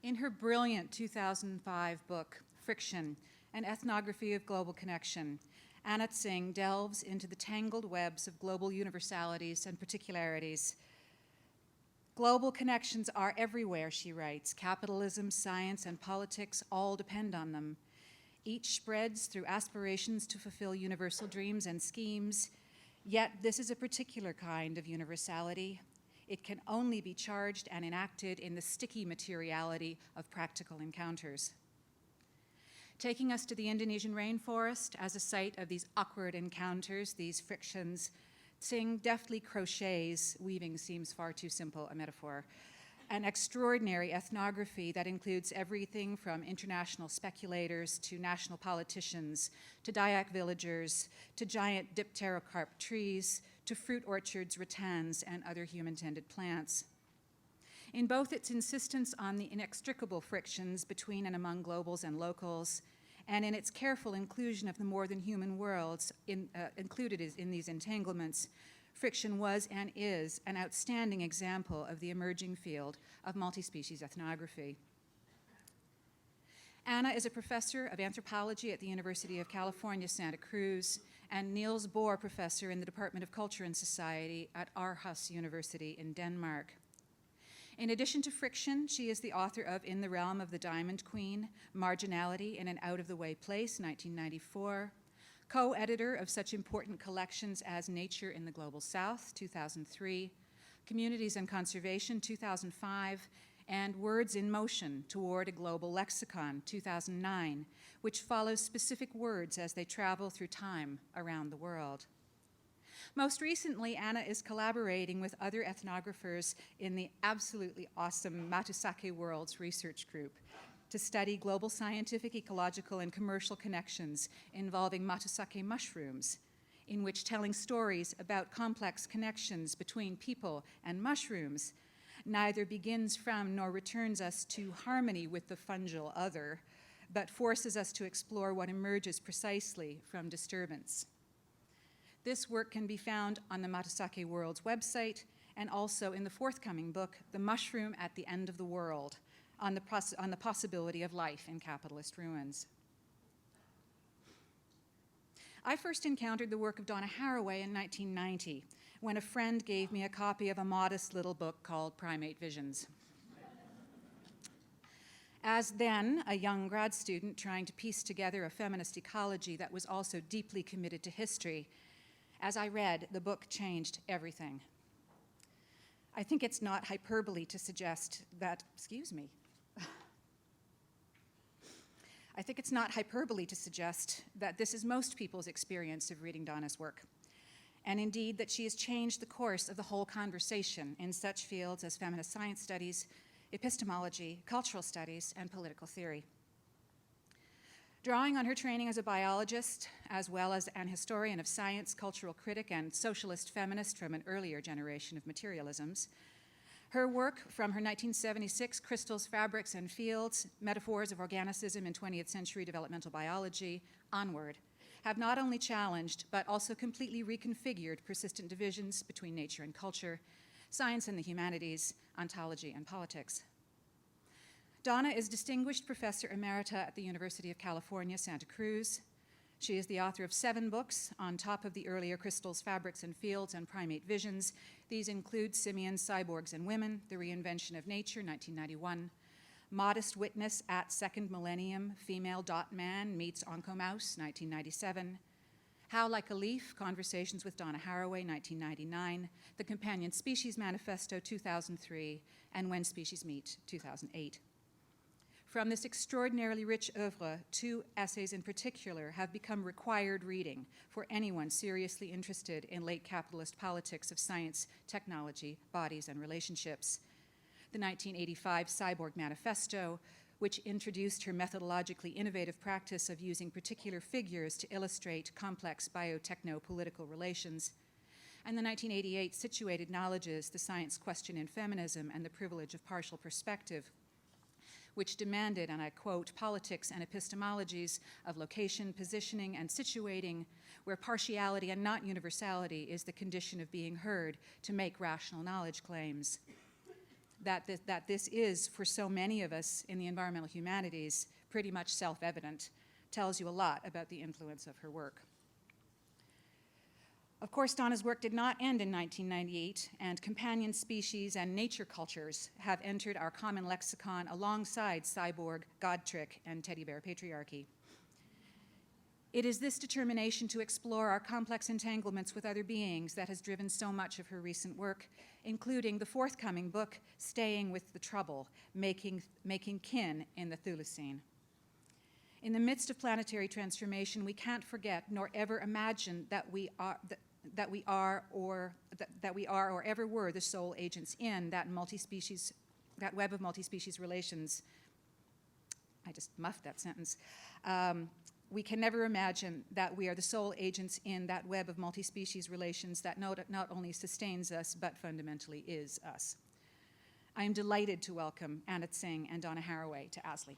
In her brilliant 2005 book, Friction, An Ethnography of Global Connection, Anna Tsing delves into the tangled webs of global universalities and particularities. Global connections are everywhere, she writes. Capitalism, science, and politics all depend on them. Each spreads through aspirations to fulfill universal dreams and schemes, yet this is a particular kind of universality. It can only be charged and enacted in the sticky materiality of practical encounters. Taking us to the Indonesian rainforest as a site of these awkward encounters, these frictions, Tsing deftly crochets, weaving seems far too simple a metaphor, an extraordinary ethnography that includes everything from international speculators to national politicians, to Dayak villagers, to giant dipterocarp trees, to fruit orchards, rattans, and other human-tended plants. In both its insistence on the inextricable frictions between and among globals and locals, and in its careful inclusion of the more than human worlds included in these entanglements, Friction was and is an outstanding example of the emerging field of multi-species ethnography. Anna is a professor of anthropology at the University of California, Santa Cruz, and Niels Bohr Professor in the Department of Culture and Society at Aarhus University in Denmark. In addition to Friction, she is the author of In the Realm of the Diamond Queen, Marginality in an Out-of-the-Way Place, 1994, co-editor of such important collections as Nature in the Global South, 2003, Communities and Conservation, 2005, and Words in Motion Toward a Global Lexicon, 2009, which follows specific words as they travel through time around the world. Most recently, Anna is collaborating with other ethnographers in the absolutely awesome Matusake Worlds Research Group to study global scientific, ecological, and commercial connections involving Matusake mushrooms, in which telling stories about complex connections between people and mushrooms neither begins from nor returns us to harmony with the fungal other, but forces us to explore what emerges precisely from disturbance. This work can be found on the Matusake Worlds website and also in the forthcoming book, The Mushroom at the End of the World, on the possibility of life in capitalist ruins. I first encountered the work of Donna Haraway in 1990 when a friend gave me a copy of a modest little book called Primate Visions. As then a young grad student trying to piece together a feminist ecology that was also deeply committed to history, as I read, the book changed everything. I think it's not hyperbole to suggest that, I think it's not hyperbole to suggest that this is most people's experience of reading Donna's work, and indeed that she has changed the course of the whole conversation in such fields as feminist science studies, epistemology, cultural studies, and political theory. Drawing on her training as a biologist, as well as an historian of science, cultural critic, and socialist feminist from an earlier generation of materialisms, her work from her 1976 Crystals, Fabrics, and Fields, Metaphors of Organicism in 20th Century Developmental Biology, onward, have not only challenged, but also completely reconfigured persistent divisions between nature and culture, science and the humanities, ontology and politics. Donna is Distinguished Professor Emerita at the University of California, Santa Cruz. She is the author of 7 books on top of the earlier Crystals, Fabrics, and Fields and Primate Visions. These include Simians, Cyborgs, and Women, The Reinvention of Nature, 1991, Modest Witness at Second Millennium, Female Dot Man Meets Oncomouse, 1997, How Like a Leaf, Conversations with Donna Haraway, 1999, The Companion Species Manifesto, 2003, and When Species Meet, 2008. From this extraordinarily rich oeuvre, 2 essays in particular have become required reading for anyone seriously interested in late capitalist politics of science, technology, bodies, and relationships. The 1985 Cyborg Manifesto, which introduced her methodologically innovative practice of using particular figures to illustrate complex biotechno-political relations, and the 1988 Situated Knowledges, The Science Question in Feminism and the Privilege of Partial Perspective, which demanded, and I quote, politics and epistemologies of location, positioning, and situating, where partiality and not universality is the condition of being heard to make rational knowledge claims. that this is, for so many of us in the environmental humanities, pretty much self-evident, tells you a lot about the influence of her work. Of course, Donna's work did not end in 1998, and companion species and nature cultures have entered our common lexicon alongside cyborg, god trick, and teddy bear patriarchy. It is this determination to explore our complex entanglements with other beings that has driven so much of her recent work, including the forthcoming book, Staying with the Trouble, Making Kin in the Chthulucene. In the midst of planetary transformation, we can't forget nor ever imagine that we are or ever were the sole agents in that web of multi-species relations. I just muffed that sentence. We can never imagine that we are the sole agents in that web of multi-species relations that not only sustains us, but fundamentally is us. I am delighted to welcome Anna Tsing and Donna Haraway to ASLE.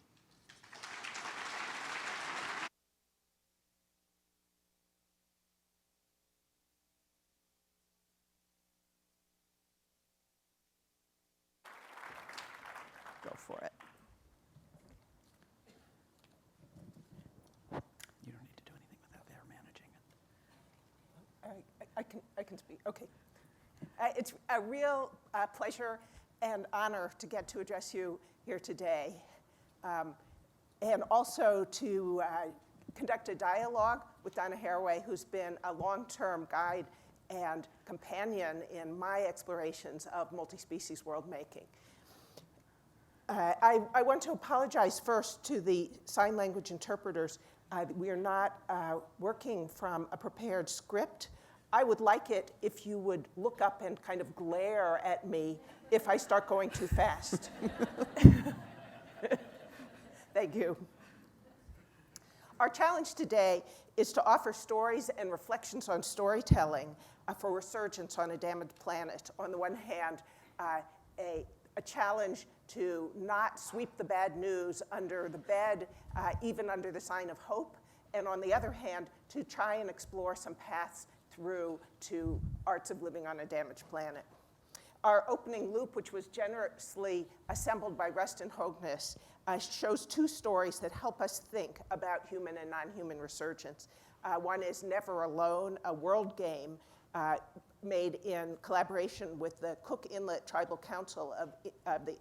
Go for it. You don't need to do anything without their managing it. I can speak. Okay. It's a real pleasure and honor to get to address you here today, and also to conduct a dialogue with Donna Haraway, who's been a long-term guide and companion in my explorations of multi-species world-making. I want to apologize first to the sign language interpreters. We are not working from a prepared script. I would like it if you would look up and kind of glare at me if I start going too fast. Thank you. Our challenge today is to offer stories and reflections on storytelling for resurgence on a damaged planet. On the one hand, a challenge to not sweep the bad news under the bed, even under the sign of hope, and on the other hand, to try and explore some paths through to arts of living on a damaged planet. Our opening loop, which was generously assembled by Rustin Hogness, shows two stories that help us think about human and non-human resurgence. One is Never Alone, a world game made in collaboration with the Cook Inlet Tribal Council of the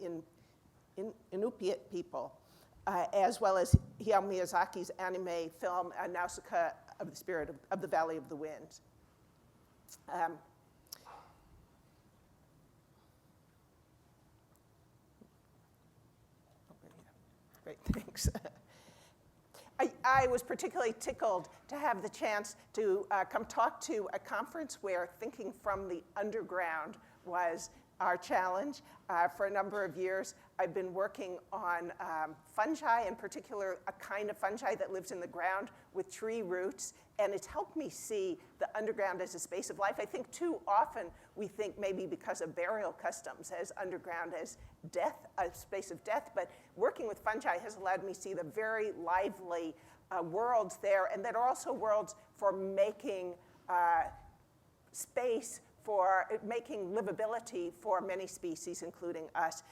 Inupiat people, as well as Hayao Miyazaki's anime film Nausicaa of the Spirit of the Valley of the Winds. Great, thanks. I was particularly tickled to have the chance to come talk to a conference where thinking from the underground was our challenge. For a number of years, I've been working on fungi, in particular a kind of fungi that lives in the ground with tree roots, and it's helped me see the underground as a space of life. I think too often we think, maybe because of burial customs, as underground as death, a space of death, but working with fungi has allowed me to see the very lively worlds there, and that are also worlds for making space, for making livability for many species, including us.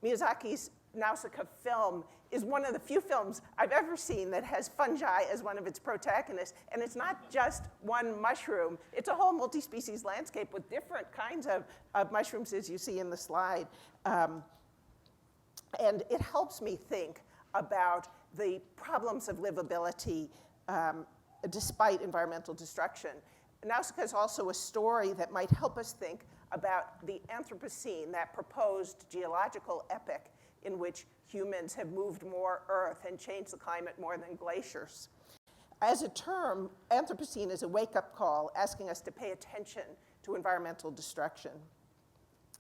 Miyazaki's Nausicaa film is one of the few films I've ever seen that has fungi as one of its protagonists. And it's not just one mushroom. It's a whole multi-species landscape with different kinds of mushrooms, as you see in the slide. And it helps me think about the problems of livability despite environmental destruction. Nausicaa is also a story that might help us think about the Anthropocene, that proposed geological epoch in which humans have moved more Earth and changed the climate more than glaciers. As a term, Anthropocene is a wake-up call asking us to pay attention to environmental destruction.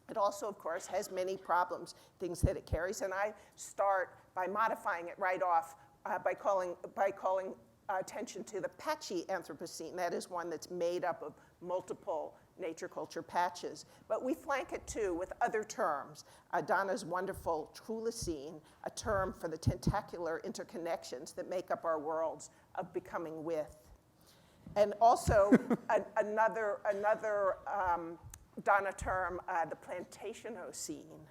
It also, of course, has many problems, things that it carries, and I start by modifying it right off by calling attention to the patchy Anthropocene. That is one that's made up of multiple nature culture patches. But we flank it too with other terms. Donna's wonderful Chthulucene, a term for the tentacular interconnections that make up our worlds of becoming with. And also another Donna term, the Plantationocene,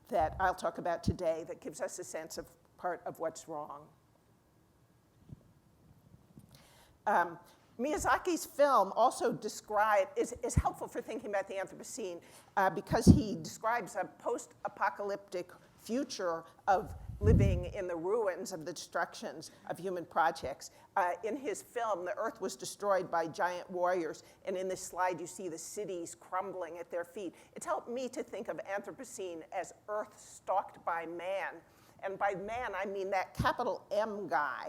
that I'll talk about today, that gives us a sense of part of what's wrong. Miyazaki's film also is helpful for thinking about the Anthropocene because he describes a post-apocalyptic future of living in the ruins of the destructions of human projects. In his film, the earth was destroyed by giant warriors, and in this slide you see the cities crumbling at their feet. It's helped me to think of Anthropocene as earth stalked by man. And by man, I mean that capital M guy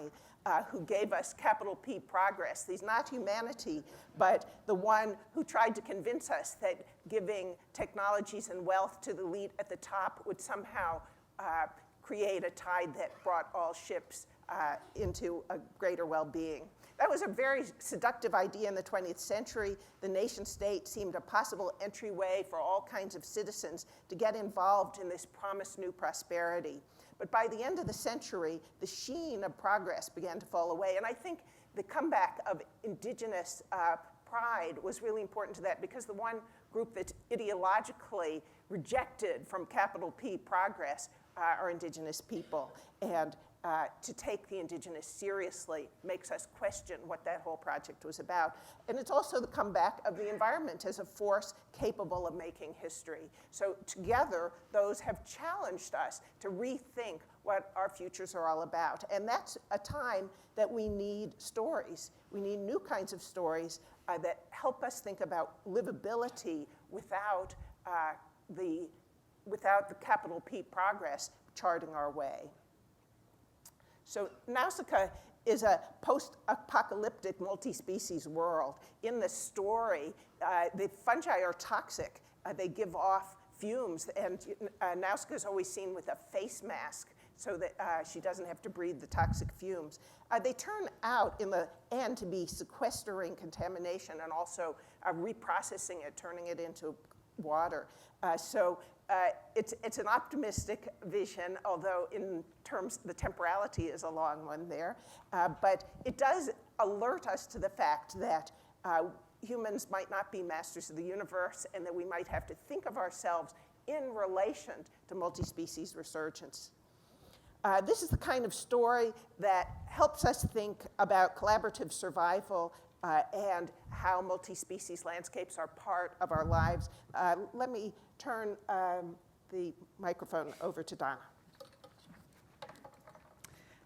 who gave us capital P progress. He's not humanity, but the one who tried to convince us that giving technologies and wealth to the elite at the top would somehow create a tide that brought all ships into a greater well-being. That was a very seductive idea in the 20th century. The nation state seemed a possible entryway for all kinds of citizens to get involved in this promised new prosperity. But by the end of the century, the sheen of progress began to fall away. And I think the comeback of indigenous pride was really important to that, because the one group that's ideologically rejected from capital P progress are indigenous people. And to take the indigenous seriously makes us question what that whole project was about. And it's also the comeback of the environment as a force capable of making history. So together, those have challenged us to rethink what our futures are all about. And that's a time that we need stories. We need new kinds of stories that help us think about livability without the capital P progress charting our way. So Nausicaa is a post-apocalyptic multi-species world. In the story, the fungi are toxic. They give off fumes, and Nausicaa is always seen with a face mask so that she doesn't have to breathe the toxic fumes. They turn out in the end to be sequestering contamination and also reprocessing it, turning it into water. It's an optimistic vision, although in terms, the temporality is a long one there. But it does alert us to the fact that humans might not be masters of the universe, and that we might have to think of ourselves in relation to multi-species resurgence. This is the kind of story that helps us think about collaborative survival and how multi-species landscapes are part of our lives. Let me turn the microphone over to Donna.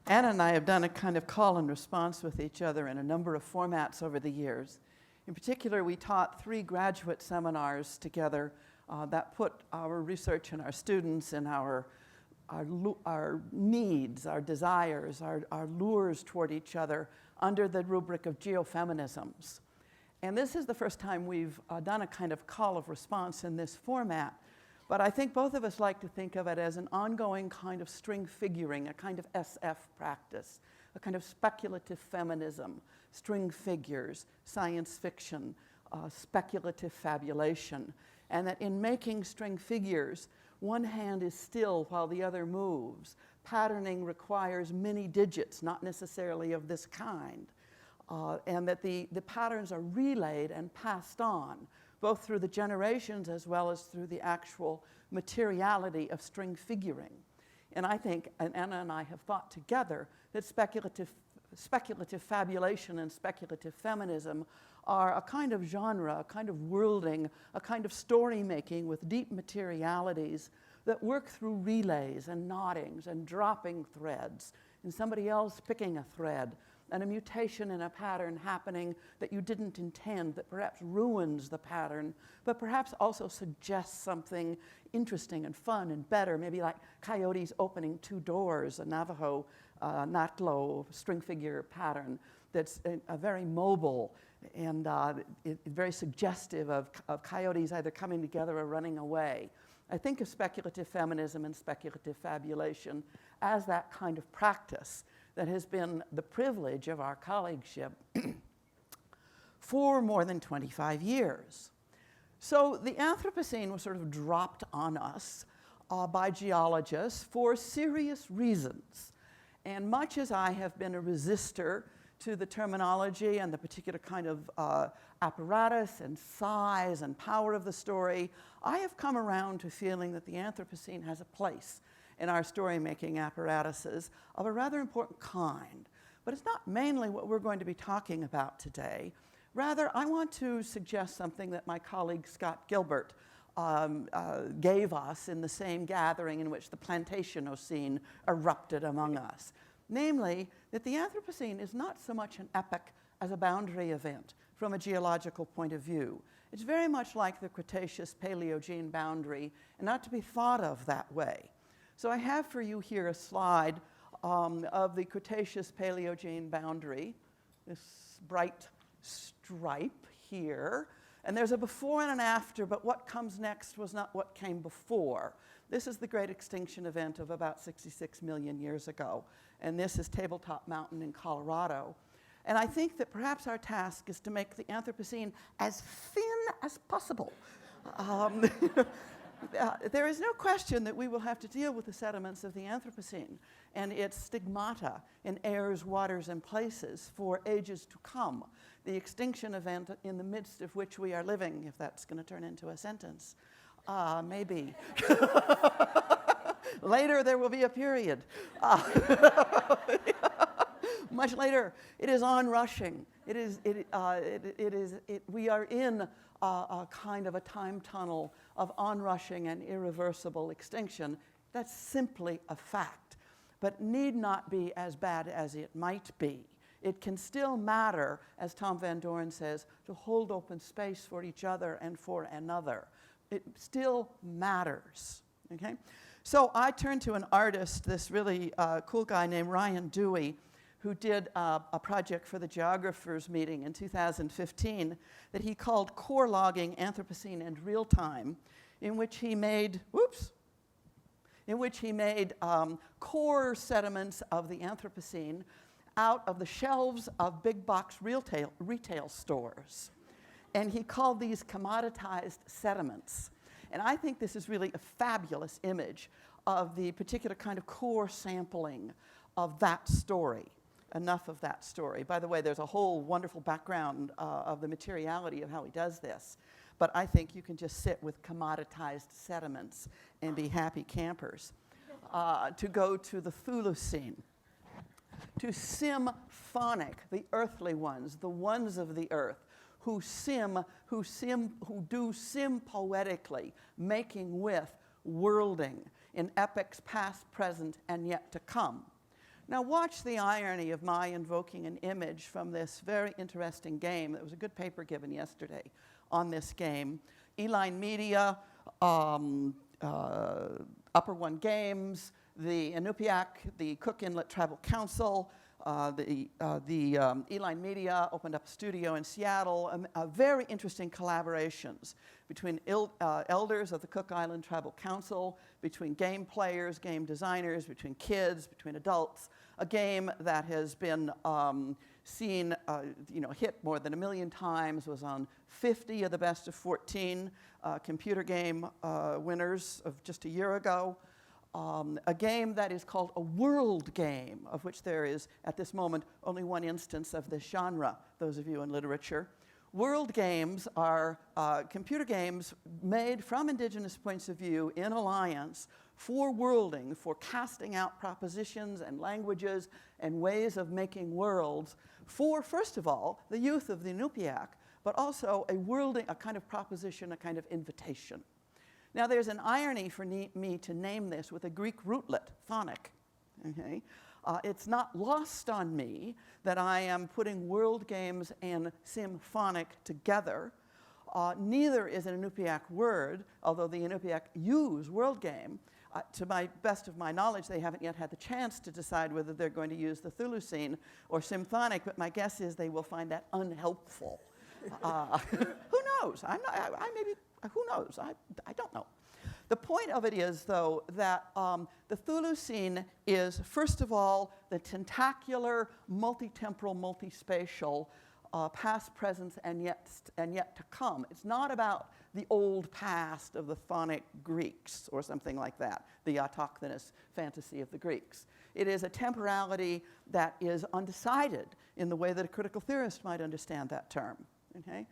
Anna and I have done a kind of call and response with each other in a number of formats over the years. In particular, we taught 3 graduate seminars together that put our research and our students and our needs, our desires, our lures toward each other under the rubric of geofeminisms. And this is the first time we've done a kind of call of response in this format. But I think both of us like to think of it as an ongoing kind of string figuring, a kind of SF practice, a kind of speculative feminism, string figures, science fiction, speculative fabulation. And that in making string figures, one hand is still while the other moves. Patterning requires many digits, not necessarily of this kind. And that the patterns are relayed and passed on, both through the generations as well as through the actual materiality of string figuring. And I think, and Anna and I have thought together, that speculative fabulation and speculative feminism are a kind of genre, a kind of worlding, a kind of story making with deep materialities that work through relays and noddings and dropping threads, and somebody else picking a thread, and a mutation in a pattern happening that you didn't intend, that perhaps ruins the pattern, but perhaps also suggests something interesting and fun and better, maybe like coyotes opening 2 doors, a Navajo Natlo string figure pattern that's a very mobile and very suggestive of coyotes either coming together or running away. I think of speculative feminism and speculative fabulation as that kind of practice that has been the privilege of our colleagueship for more than 25 years. So the Anthropocene was sort of dropped on us by geologists for serious reasons. And much as I have been a resistor to the terminology and the particular kind of apparatus and size and power of the story, I have come around to feeling that the Anthropocene has a place in our story-making apparatuses of a rather important kind. But it's not mainly what we're going to be talking about today. Rather, I want to suggest something that my colleague Scott Gilbert gave us in the same gathering in which the Plantationocene erupted among us. Namely, that the Anthropocene is not so much an epoch as a boundary event from a geological point of view. It's very much like the Cretaceous-Paleogene boundary, and not to be thought of that way. So I have for you here a slide of the Cretaceous-Paleogene boundary, this bright stripe here. And there's a before and an after, but what comes next was not what came before. This is the great extinction event of about 66 million years ago. And this is Tabletop Mountain in Colorado. And I think that perhaps our task is to make the Anthropocene as thin as possible. There is no question that we will have to deal with the sediments of the Anthropocene and its stigmata in airs, waters, and places for ages to come. The extinction event in the midst of which we are living, if that's going to turn into a sentence, maybe. Later there will be a period. Much later, it is onrushing. We are in a kind of a time tunnel of onrushing and irreversible extinction. That's simply a fact, but need not be as bad as it might be. It can still matter, as Tom Van Doren says, to hold open space for each other and for another. It still matters, okay? So I turned to an artist, this really cool guy named Ryan Dewey, who did a project for the Geographers meeting in 2015 that he called Core Logging Anthropocene and Real Time, in which he made, core sediments of the Anthropocene out of the shelves of big box retail stores. And he called these commoditized sediments. And I think this is really a fabulous image of the particular kind of core sampling of that story. Enough of that story. By the way, there's a whole wonderful background of the materiality of how he does this. But I think you can just sit with commoditized sediments and be happy campers. To go to the Chthulucene, to symphonic, the earthly ones, the ones of the earth, who do poetically, making with, worlding in epochs past, present, and yet to come. Now watch the irony of my invoking an image from this very interesting game. There was a good paper given yesterday on this game. Eline Media, Upper One Games, the Inupiaq, the Cook Inlet Tribal Council, Eline Media opened up a studio in Seattle. Very interesting collaborations between elders of the Cook Island Tribal Council, between game players, game designers, between kids, between adults. A game that has been seen, hit more than 1 million times, was on 50 of the best of 14 computer game winners of just a year ago. A game that is called a world game, of which there is, at this moment, only one instance of this genre, those of you in literature. World games are computer games made from indigenous points of view in alliance for worlding, for casting out propositions and languages and ways of making worlds for, first of all, the youth of the Inupiaq, but also a worlding, a kind of proposition, a kind of invitation. Now, there's an irony for me to name this with a Greek rootlet, phonic. Okay? It's not lost on me that I am putting world games and symphonic together. Neither is an Inupiaq word, although the Inupiaq use world game. To my best of my knowledge, they haven't yet had the chance to decide whether they're going to use the Chthulucene or symphonic, but my guess is they will find that unhelpful. Who knows? Who knows? I don't know. The point of it is, though, that the Chthulucene is, first of all, the tentacular, multitemporal, multispatial past, present, and yet to come. It's not about the old past of the Chthonic Greeks or something like that, the autochthonous fantasy of the Greeks. It is a temporality that is undecided in the way that a critical theorist might understand that term, okay?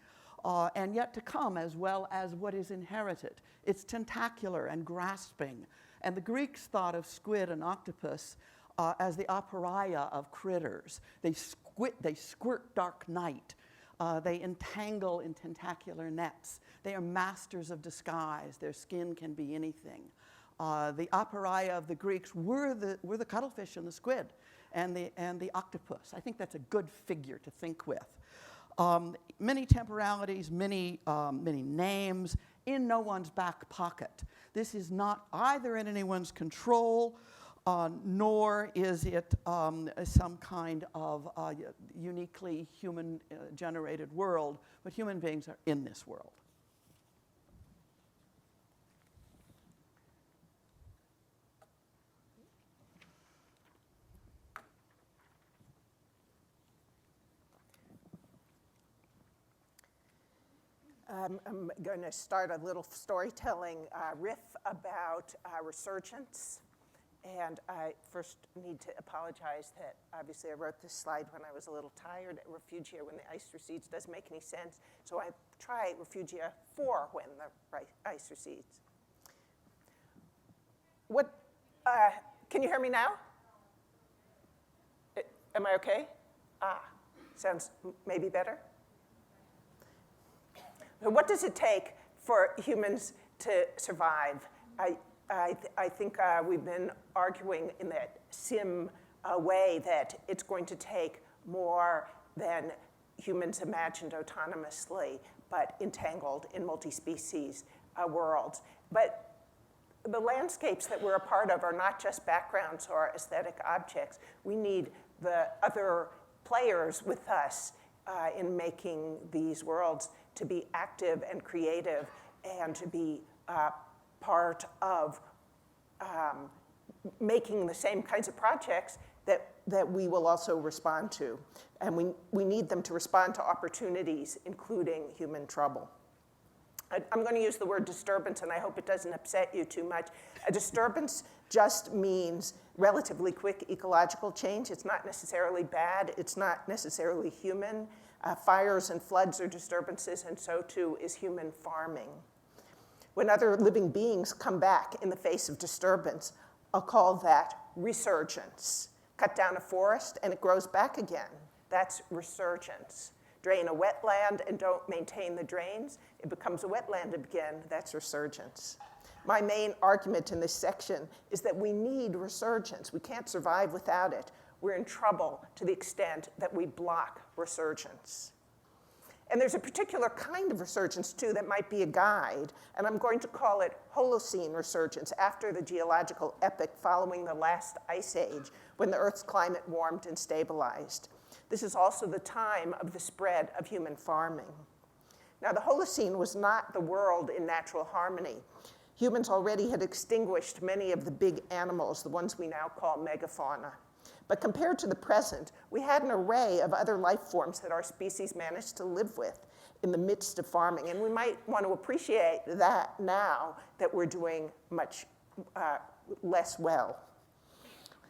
And yet to come, as well as what is inherited. It's tentacular and grasping. And the Greeks thought of squid and octopus as the aporia of critters. They squirt dark night. They entangle in tentacular nets. They are masters of disguise. Their skin can be anything. The aporia of the Greeks were the cuttlefish and the squid and the octopus. I think that's a good figure to think with. Many temporalities, many names in no one's back pocket. This is not either in anyone's control, nor is it some kind of uniquely human-generated world, but human beings are in this world. I'm going to start a little storytelling riff about resurgence. And I first need to apologize that obviously I wrote this slide when I was a little tired. Refugia when the ice recedes doesn't make any sense. So I try Refugia 4 when the ice recedes. What, can you hear me now? Am I okay? Sounds maybe better. What does it take for humans to survive? I think we've been arguing in that sim way that it's going to take more than humans imagined autonomously, but entangled in multi-species worlds. But the landscapes that we're a part of are not just backgrounds or aesthetic objects. We need the other players with us in making these worlds to be active and creative and to be part of making the same kinds of projects that we will also respond to. And we need them to respond to opportunities, including human trouble. I'm going to use the word disturbance, and I hope it doesn't upset you too much. A disturbance just means relatively quick ecological change. It's not necessarily bad. It's not necessarily human. Fires and floods are disturbances, and so too is human farming. When other living beings come back in the face of disturbance, I'll call that resurgence. Cut down a forest and it grows back again. That's resurgence. Drain a wetland and don't maintain the drains, it becomes a wetland again. That's resurgence. My main argument in this section is that we need resurgence. We can't survive without it. We're in trouble to the extent that we block resurgence. And there's a particular kind of resurgence, too, that might be a guide, and I'm going to call it Holocene resurgence, after the geological epoch following the last ice age, when the Earth's climate warmed and stabilized. This is also the time of the spread of human farming. Now, the Holocene was not the world in natural harmony. Humans already had extinguished many of the big animals, the ones we now call megafauna. But compared to the present, we had an array of other life forms that our species managed to live with in the midst of farming. And we might want to appreciate that now that we're doing much less well.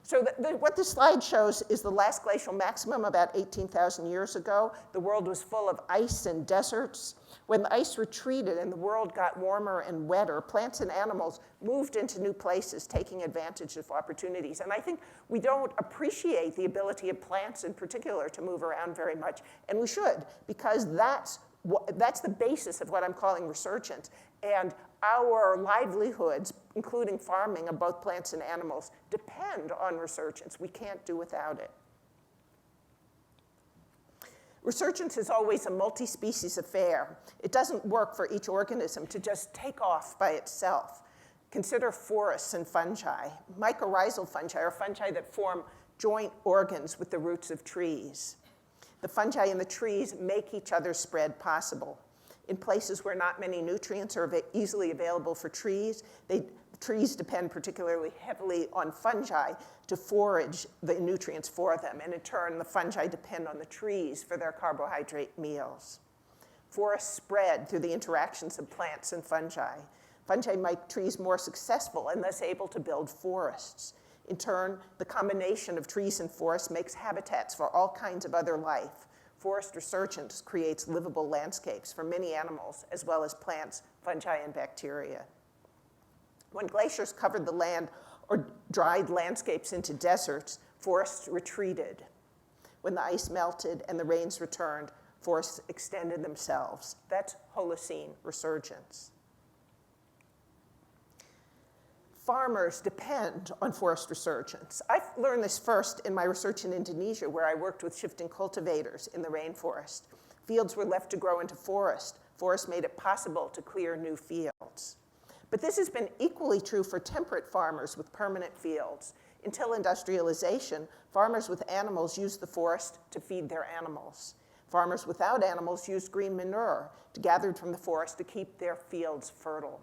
So what this slide shows is the last glacial maximum about 18,000 years ago. The world was full of ice and deserts. When the ice retreated and the world got warmer and wetter, plants and animals moved into new places, taking advantage of opportunities. And I think we don't appreciate the ability of plants in particular to move around very much, and we should, because that's the basis of what I'm calling resurgence. And our livelihoods, including farming of both plants and animals, depend on resurgence. We can't do without it. Resurgence is always a multi-species affair. It doesn't work for each organism to just take off by itself. Consider forests and fungi. Mycorrhizal fungi are fungi that form joint organs with the roots of trees. The fungi in the trees make each other's spread possible. In places where not many nutrients are easily available for trees, they Trees depend particularly heavily on fungi to forage the nutrients for them, and in turn, the fungi depend on the trees for their carbohydrate meals. Forests spread through the interactions of plants and fungi. Fungi make trees more successful and thus able to build forests. In turn, the combination of trees and forests makes habitats for all kinds of other life. Forest resurgence creates livable landscapes for many animals, as well as plants, fungi, and bacteria. When glaciers covered the land or dried landscapes into deserts, forests retreated. When the ice melted and the rains returned, forests extended themselves. That's Holocene resurgence. Farmers depend on forest resurgence. I learned this first in my research in Indonesia, where I worked with shifting cultivators in the rainforest. Fields were left to grow into forest. Forests made it possible to clear new fields. But this has been equally true for temperate farmers with permanent fields. Until industrialization, farmers with animals used the forest to feed their animals. Farmers without animals used green manure gathered from the forest to keep their fields fertile.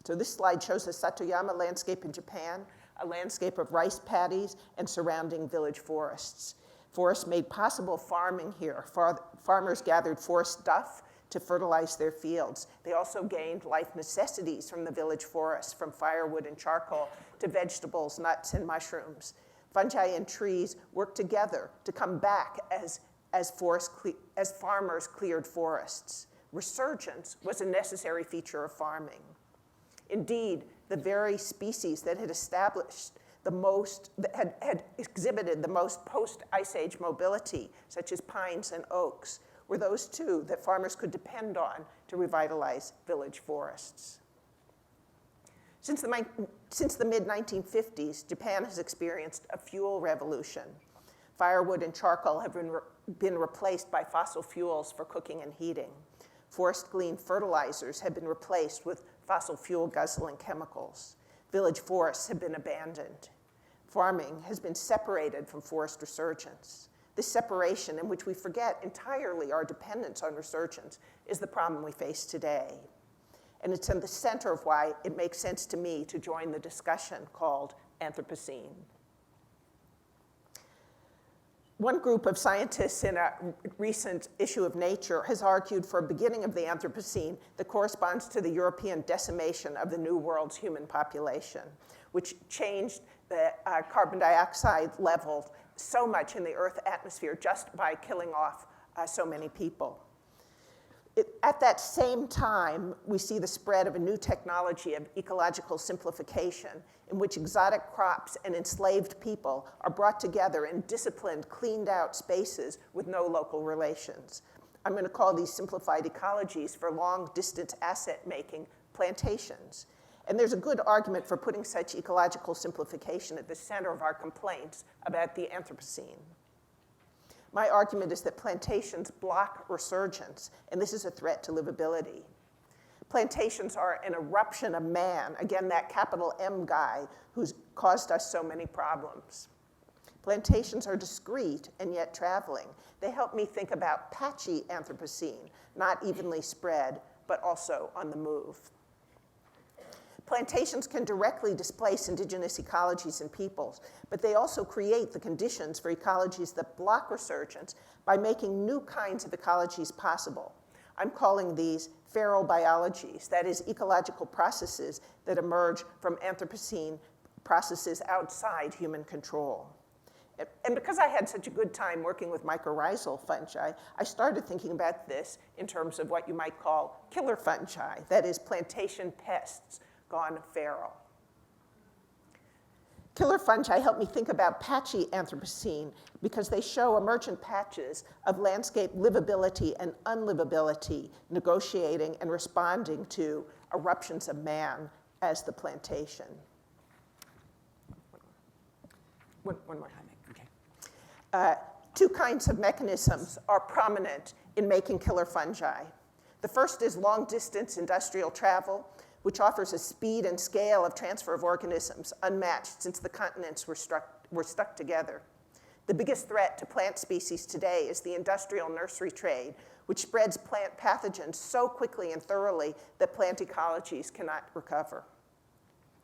So this slide shows the Satoyama landscape in Japan, a landscape of rice paddies and surrounding village forests. Forests made possible farming here. Farmers gathered forest duff to fertilize their fields. They also gained life necessities from the village forests, from firewood and charcoal to vegetables, nuts, and mushrooms. Fungi and trees worked together to come back as farmers cleared forests. Resurgence was a necessary feature of farming. Indeed, the very species that had exhibited the most post-Ice Age mobility, such as pines and oaks, were those two that farmers could depend on to revitalize village forests. Since the mid-1950s, Japan has experienced a fuel revolution. Firewood and charcoal have been replaced by fossil fuels for cooking and heating. Forest-gleaned fertilizers have been replaced with fossil fuel guzzling chemicals. Village forests have been abandoned. Farming has been separated from forest resurgence. This separation, in which we forget entirely our dependence on resurgence, is the problem we face today. And it's in the center of why it makes sense to me to join the discussion called Anthropocene. One group of scientists in a recent issue of Nature has argued for a beginning of the Anthropocene that corresponds to the European decimation of the New World's human population, which changed the carbon dioxide level so much in the Earth's atmosphere just by killing off so many people. At that same time, we see the spread of a new technology of ecological simplification, in which exotic crops and enslaved people are brought together in disciplined, cleaned out spaces with no local relations. I'm going to call these simplified ecologies for long-distance asset making plantations. And there's a good argument for putting such ecological simplification at the center of our complaints about the Anthropocene. My argument is that plantations block resurgence, and this is a threat to livability. Plantations are an eruption of man, again, that capital M guy who's caused us so many problems. Plantations are discrete and yet traveling. They help me think about patchy Anthropocene, not evenly spread, but also on the move. Plantations can directly displace indigenous ecologies and peoples, but they also create the conditions for ecologies that block resurgence by making new kinds of ecologies possible. I'm calling these feral biologies, that is, ecological processes that emerge from Anthropocene processes outside human control. And because I had such a good time working with mycorrhizal fungi, I started thinking about this in terms of what you might call killer fungi, that is, plantation pests gone feral. Killer fungi help me think about patchy Anthropocene because they show emergent patches of landscape livability and unlivability, negotiating and responding to eruptions of man as the plantation. One more. Okay. Two kinds of mechanisms are prominent in making killer fungi. The first is long-distance industrial travel, which offers a speed and scale of transfer of organisms unmatched since the continents were stuck together. The biggest threat to plant species today is the industrial nursery trade, which spreads plant pathogens so quickly and thoroughly that plant ecologies cannot recover.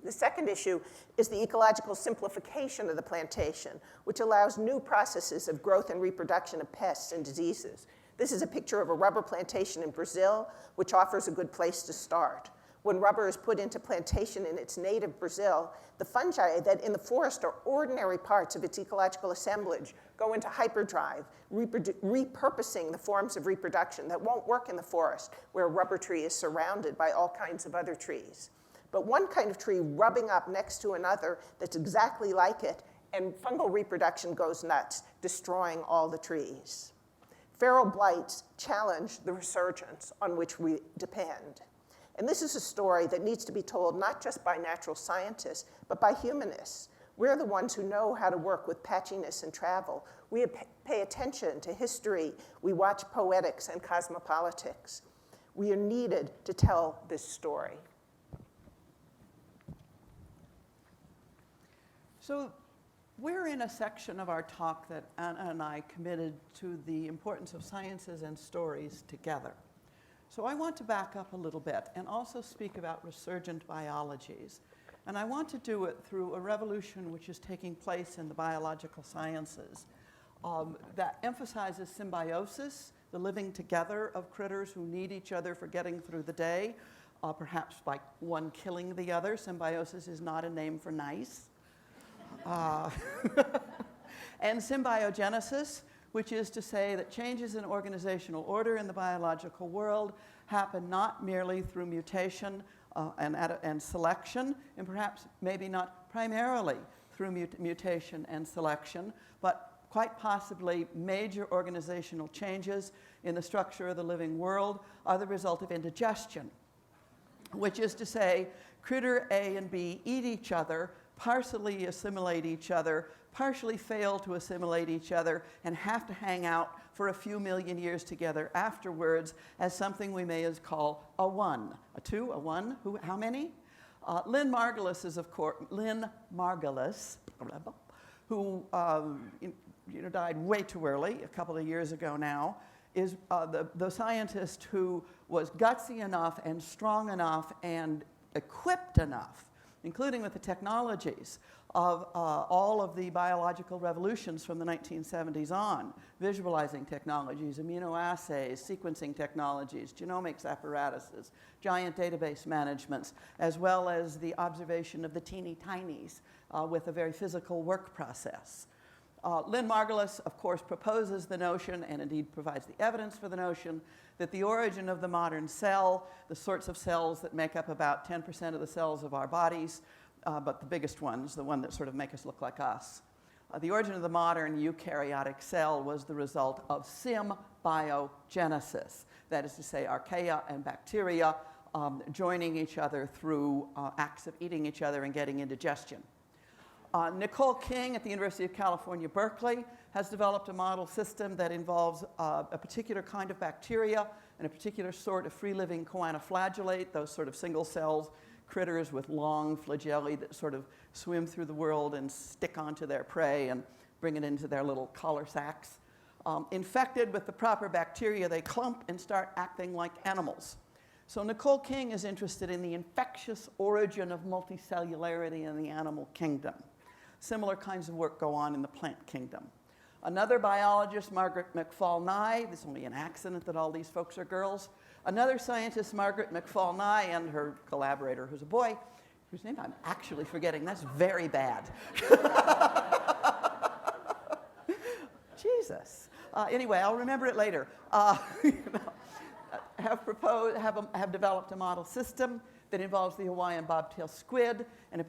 The second issue is the ecological simplification of the plantation, which allows new processes of growth and reproduction of pests and diseases. This is a picture of a rubber plantation in Brazil, which offers a good place to start. When rubber is put into plantation in its native Brazil, the fungi that in the forest are ordinary parts of its ecological assemblage go into hyperdrive, repurposing the forms of reproduction that won't work in the forest, where a rubber tree is surrounded by all kinds of other trees. But one kind of tree rubbing up next to another that's exactly like it, and fungal reproduction goes nuts, destroying all the trees. Feral blights challenge the resurgence on which we depend. And this is a story that needs to be told not just by natural scientists, but by humanists. We're the ones who know how to work with patchiness and travel. We pay attention to history. We watch poetics and cosmopolitics. We are needed to tell this story. So we're in a section of our talk that Anna and I committed to the importance of sciences and stories together. So I want to back up a little bit and also speak about resurgent biologies. And I want to do it through a revolution which is taking place in the biological sciences that emphasizes symbiosis, the living together of critters who need each other for getting through the day, perhaps by one killing the other. Symbiosis is not a name for nice. And symbiogenesis, which is to say that changes in organizational order in the biological world happen not merely through mutation and selection, and perhaps maybe not primarily through mutation and selection, but quite possibly major organizational changes in the structure of the living world are the result of indigestion, which is to say critter A and B eat each other, partially assimilate each other, partially fail to assimilate each other, and have to hang out for a few million years together afterwards as something we may as call a one. A two, a one, who, how many? Lynn Margulis is, of course, Lynn Margulis, who died way too early, a couple of years ago now, is the scientist who was gutsy enough and strong enough and equipped enough, including with the technologies of all of the biological revolutions from the 1970s on, visualizing technologies, immunoassays, sequencing technologies, genomics apparatuses, giant database managements, as well as the observation of the teeny tinies with a very physical work process. Lynn Margulis, of course, proposes the notion, and indeed provides the evidence for the notion, that the origin of the modern cell, the sorts of cells that make up about 10% of the cells of our bodies, but the biggest ones, the one that sort of make us look like us. The origin of the modern eukaryotic cell was the result of symbiogenesis. That is to say, archaea and bacteria joining each other through acts of eating each other and getting indigestion. Nicole King at the University of California, Berkeley, has developed a model system that involves a particular kind of bacteria and a particular sort of free-living choanoflagellate, those sort of single-celled critters with long flagellae that sort of swim through the world and stick onto their prey and bring it into their little collar sacs. Infected with the proper bacteria, they clump and start acting like animals. So Nicole King is interested in the infectious origin of multicellularity in the animal kingdom. Similar kinds of work go on in the plant kingdom. Another biologist, Margaret McFall-Nye, this is only an accident that all these folks are girls. Another scientist, Margaret McFall-Nye, and her collaborator, who's a boy, whose name I'm actually forgetting. That's very bad. Jesus. Anyway, I'll remember it later. Have developed a model system that involves the Hawaiian bobtail squid and a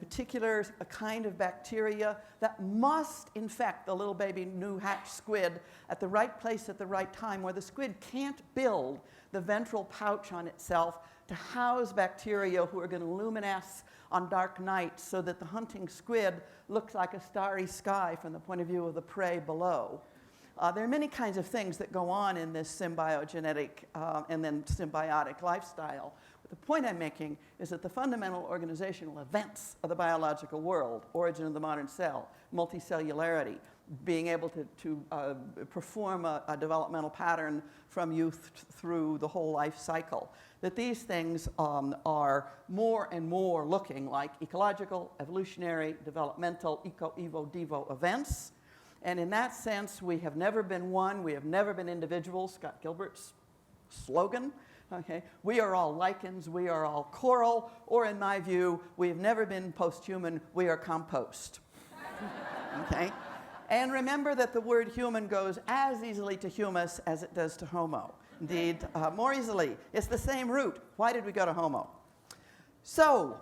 kind of bacteria that must infect the little baby new hatched squid at the right place at the right time, where the squid can't build the ventral pouch on itself to house bacteria who are going to luminesce on dark nights so that the hunting squid looks like a starry sky from the point of view of the prey below. There are many kinds of things that go on in this symbiogenetic and then symbiotic lifestyle. But the point I'm making is that the fundamental organizational events of the biological world, origin of the modern cell, multicellularity, being able to perform a developmental pattern from youth through the whole life cycle. That these things are more and more looking like ecological, evolutionary, developmental, eco-evo-devo events. And in that sense, we have never been one, we have never been individuals, Scott Gilbert's slogan. Okay? We are all lichens, we are all coral, or in my view, we have never been post-human, we are compost. Okay? And remember that the word human goes as easily to humus as it does to homo. Indeed, more easily. It's the same root. Why did we go to homo? So,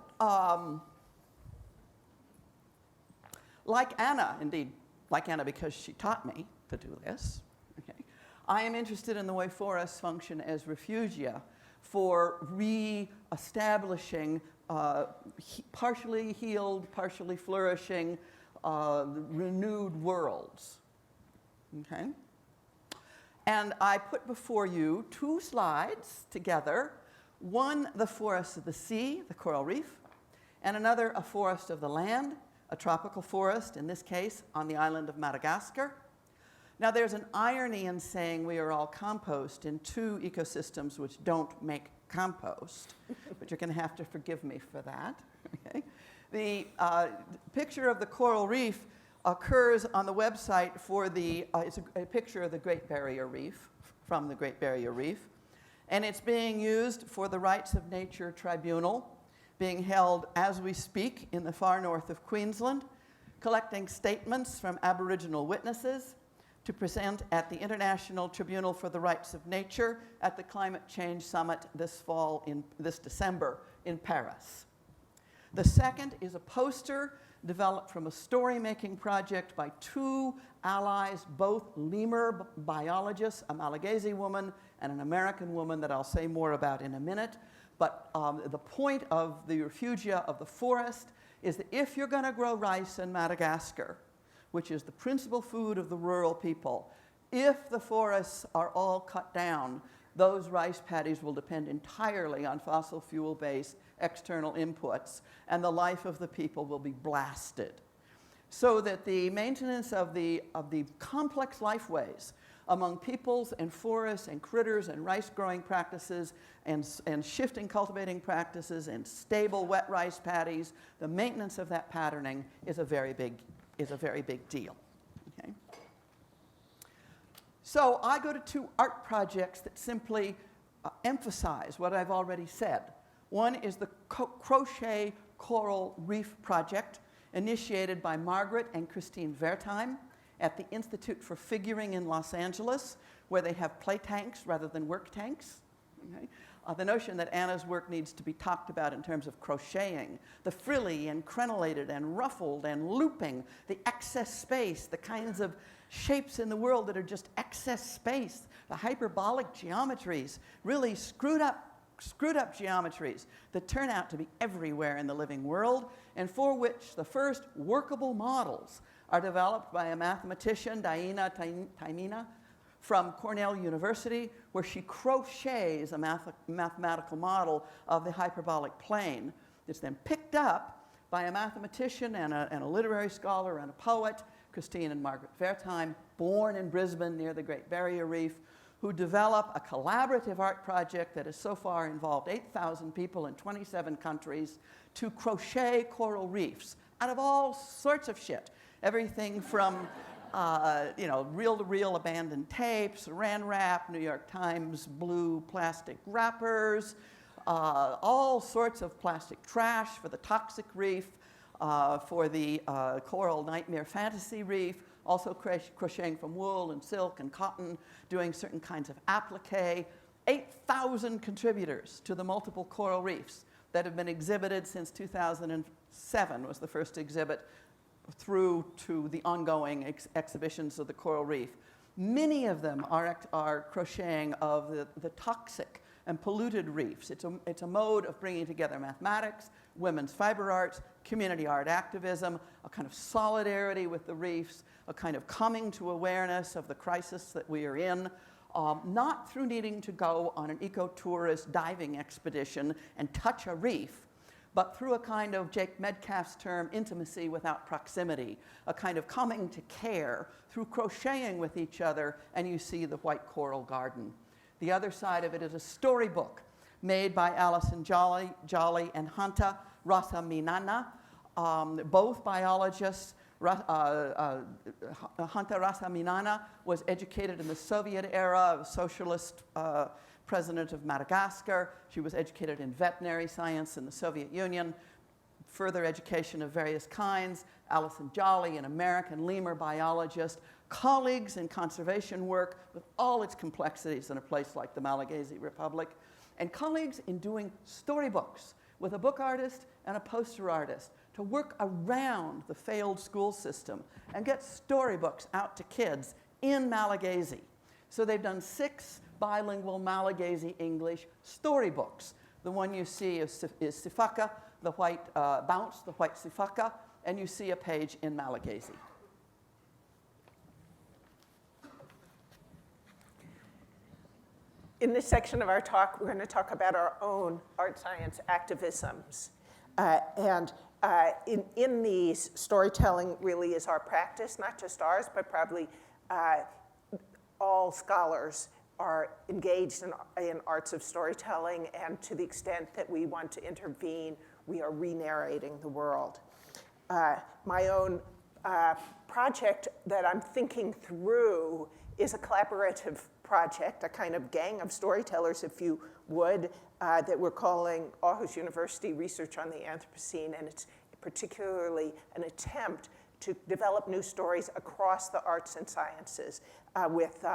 like Anna, indeed, like Anna because she taught me to do this, okay, I am interested in the way forests function as refugia for re-establishing partially healed, partially flourishing, renewed worlds, okay? And I put before you two slides together, one, the forest of the sea, the coral reef, and another, a forest of the land, a tropical forest, in this case, on the island of Madagascar. Now, there's an irony in saying we are all compost in two ecosystems which don't make compost, but you're going to have to forgive me for that. Okay? The picture of the coral reef occurs on the website for the, it's a picture of the Great Barrier Reef, from the Great Barrier Reef, and it's being used for the Rights of Nature Tribunal, being held as we speak in the far north of Queensland, collecting statements from Aboriginal witnesses to present at the International Tribunal for the Rights of Nature at the Climate Change Summit this December in Paris. The second is a poster developed from a story-making project by two allies, both lemur biologists, a Malagasy woman and an American woman that I'll say more about in a minute. But the point of the refugia of the forest is that if you're going to grow rice in Madagascar, which is the principal food of the rural people, if the forests are all cut down, those rice paddies will depend entirely on fossil fuel-based external inputs, and the life of the people will be blasted. So that the maintenance of the complex lifeways among peoples and forests and critters and rice growing practices and shifting cultivating practices and stable wet rice paddies, the maintenance of that patterning is a very big deal. Okay? So I go to two art projects that simply emphasize what I've already said. One is the Crochet Coral Reef Project, initiated by Margaret and Christine Wertheim at the Institute for Figuring in Los Angeles, where they have play tanks rather than work tanks. Okay? The notion that Anna's work needs to be talked about in terms of crocheting, the frilly and crenellated and ruffled and looping, the excess space, the kinds of shapes in the world that are just excess space, the hyperbolic geometries, really screwed up geometries that turn out to be everywhere in the living world, and for which the first workable models are developed by a mathematician, Diana Taimina, from Cornell University, where she crochets a mathematical model of the hyperbolic plane. It's then picked up by a mathematician and a literary scholar and a poet, Christine and Margaret Wertheim, born in Brisbane near the Great Barrier Reef, who develop a collaborative art project that has so far involved 8,000 people in 27 countries to crochet coral reefs out of all sorts of shit. Everything from reel-to-reel abandoned tapes, Saran wrap, New York Times blue plastic wrappers, all sorts of plastic trash for the toxic reef, for the coral nightmare fantasy reef, also crocheting from wool and silk and cotton, doing certain kinds of applique. 8,000 contributors to the multiple coral reefs that have been exhibited since 2007 was the first exhibit, through to the ongoing exhibitions of the coral reef. Many of them are crocheting of the toxic and polluted reefs. It's a mode of bringing together mathematics, women's fiber arts, community art activism, a kind of solidarity with the reefs, a kind of coming to awareness of the crisis that we are in, not through needing to go on an ecotourist diving expedition and touch a reef, but through a kind of Jake Metcalfe's term, intimacy without proximity, a kind of coming to care through crocheting with each other, and you see the white coral garden. The other side of it is a storybook made by Alison Jolly and Hanta Rasaminana, both biologists. Hanta Rasaminana was educated in the Soviet era, a socialist president of Madagascar. She was educated in veterinary science in the Soviet Union, further education of various kinds. Alison Jolly, an American lemur biologist, colleagues in conservation work with all its complexities in a place like the Malagasy Republic, and colleagues in doing storybooks with a book artist and a poster artist to work around the failed school system and get storybooks out to kids in Malagasy. So they've done 6 bilingual Malagasy English storybooks. The one you see is Sifaka, the white bounce, the white Sifaka, and you see a page in Malagasy. In this section of our talk, we're going to talk about our own art science activisms. In these, storytelling really is our practice, not just ours, but probably all scholars are engaged in arts of storytelling, and to the extent that we want to intervene, we are re-narrating the world. My own project that I'm thinking through is a collaborative project, a kind of gang of storytellers, if you would, that we're calling Aarhus University Research on the Anthropocene, and it's particularly an attempt to develop new stories across the arts and sciences, with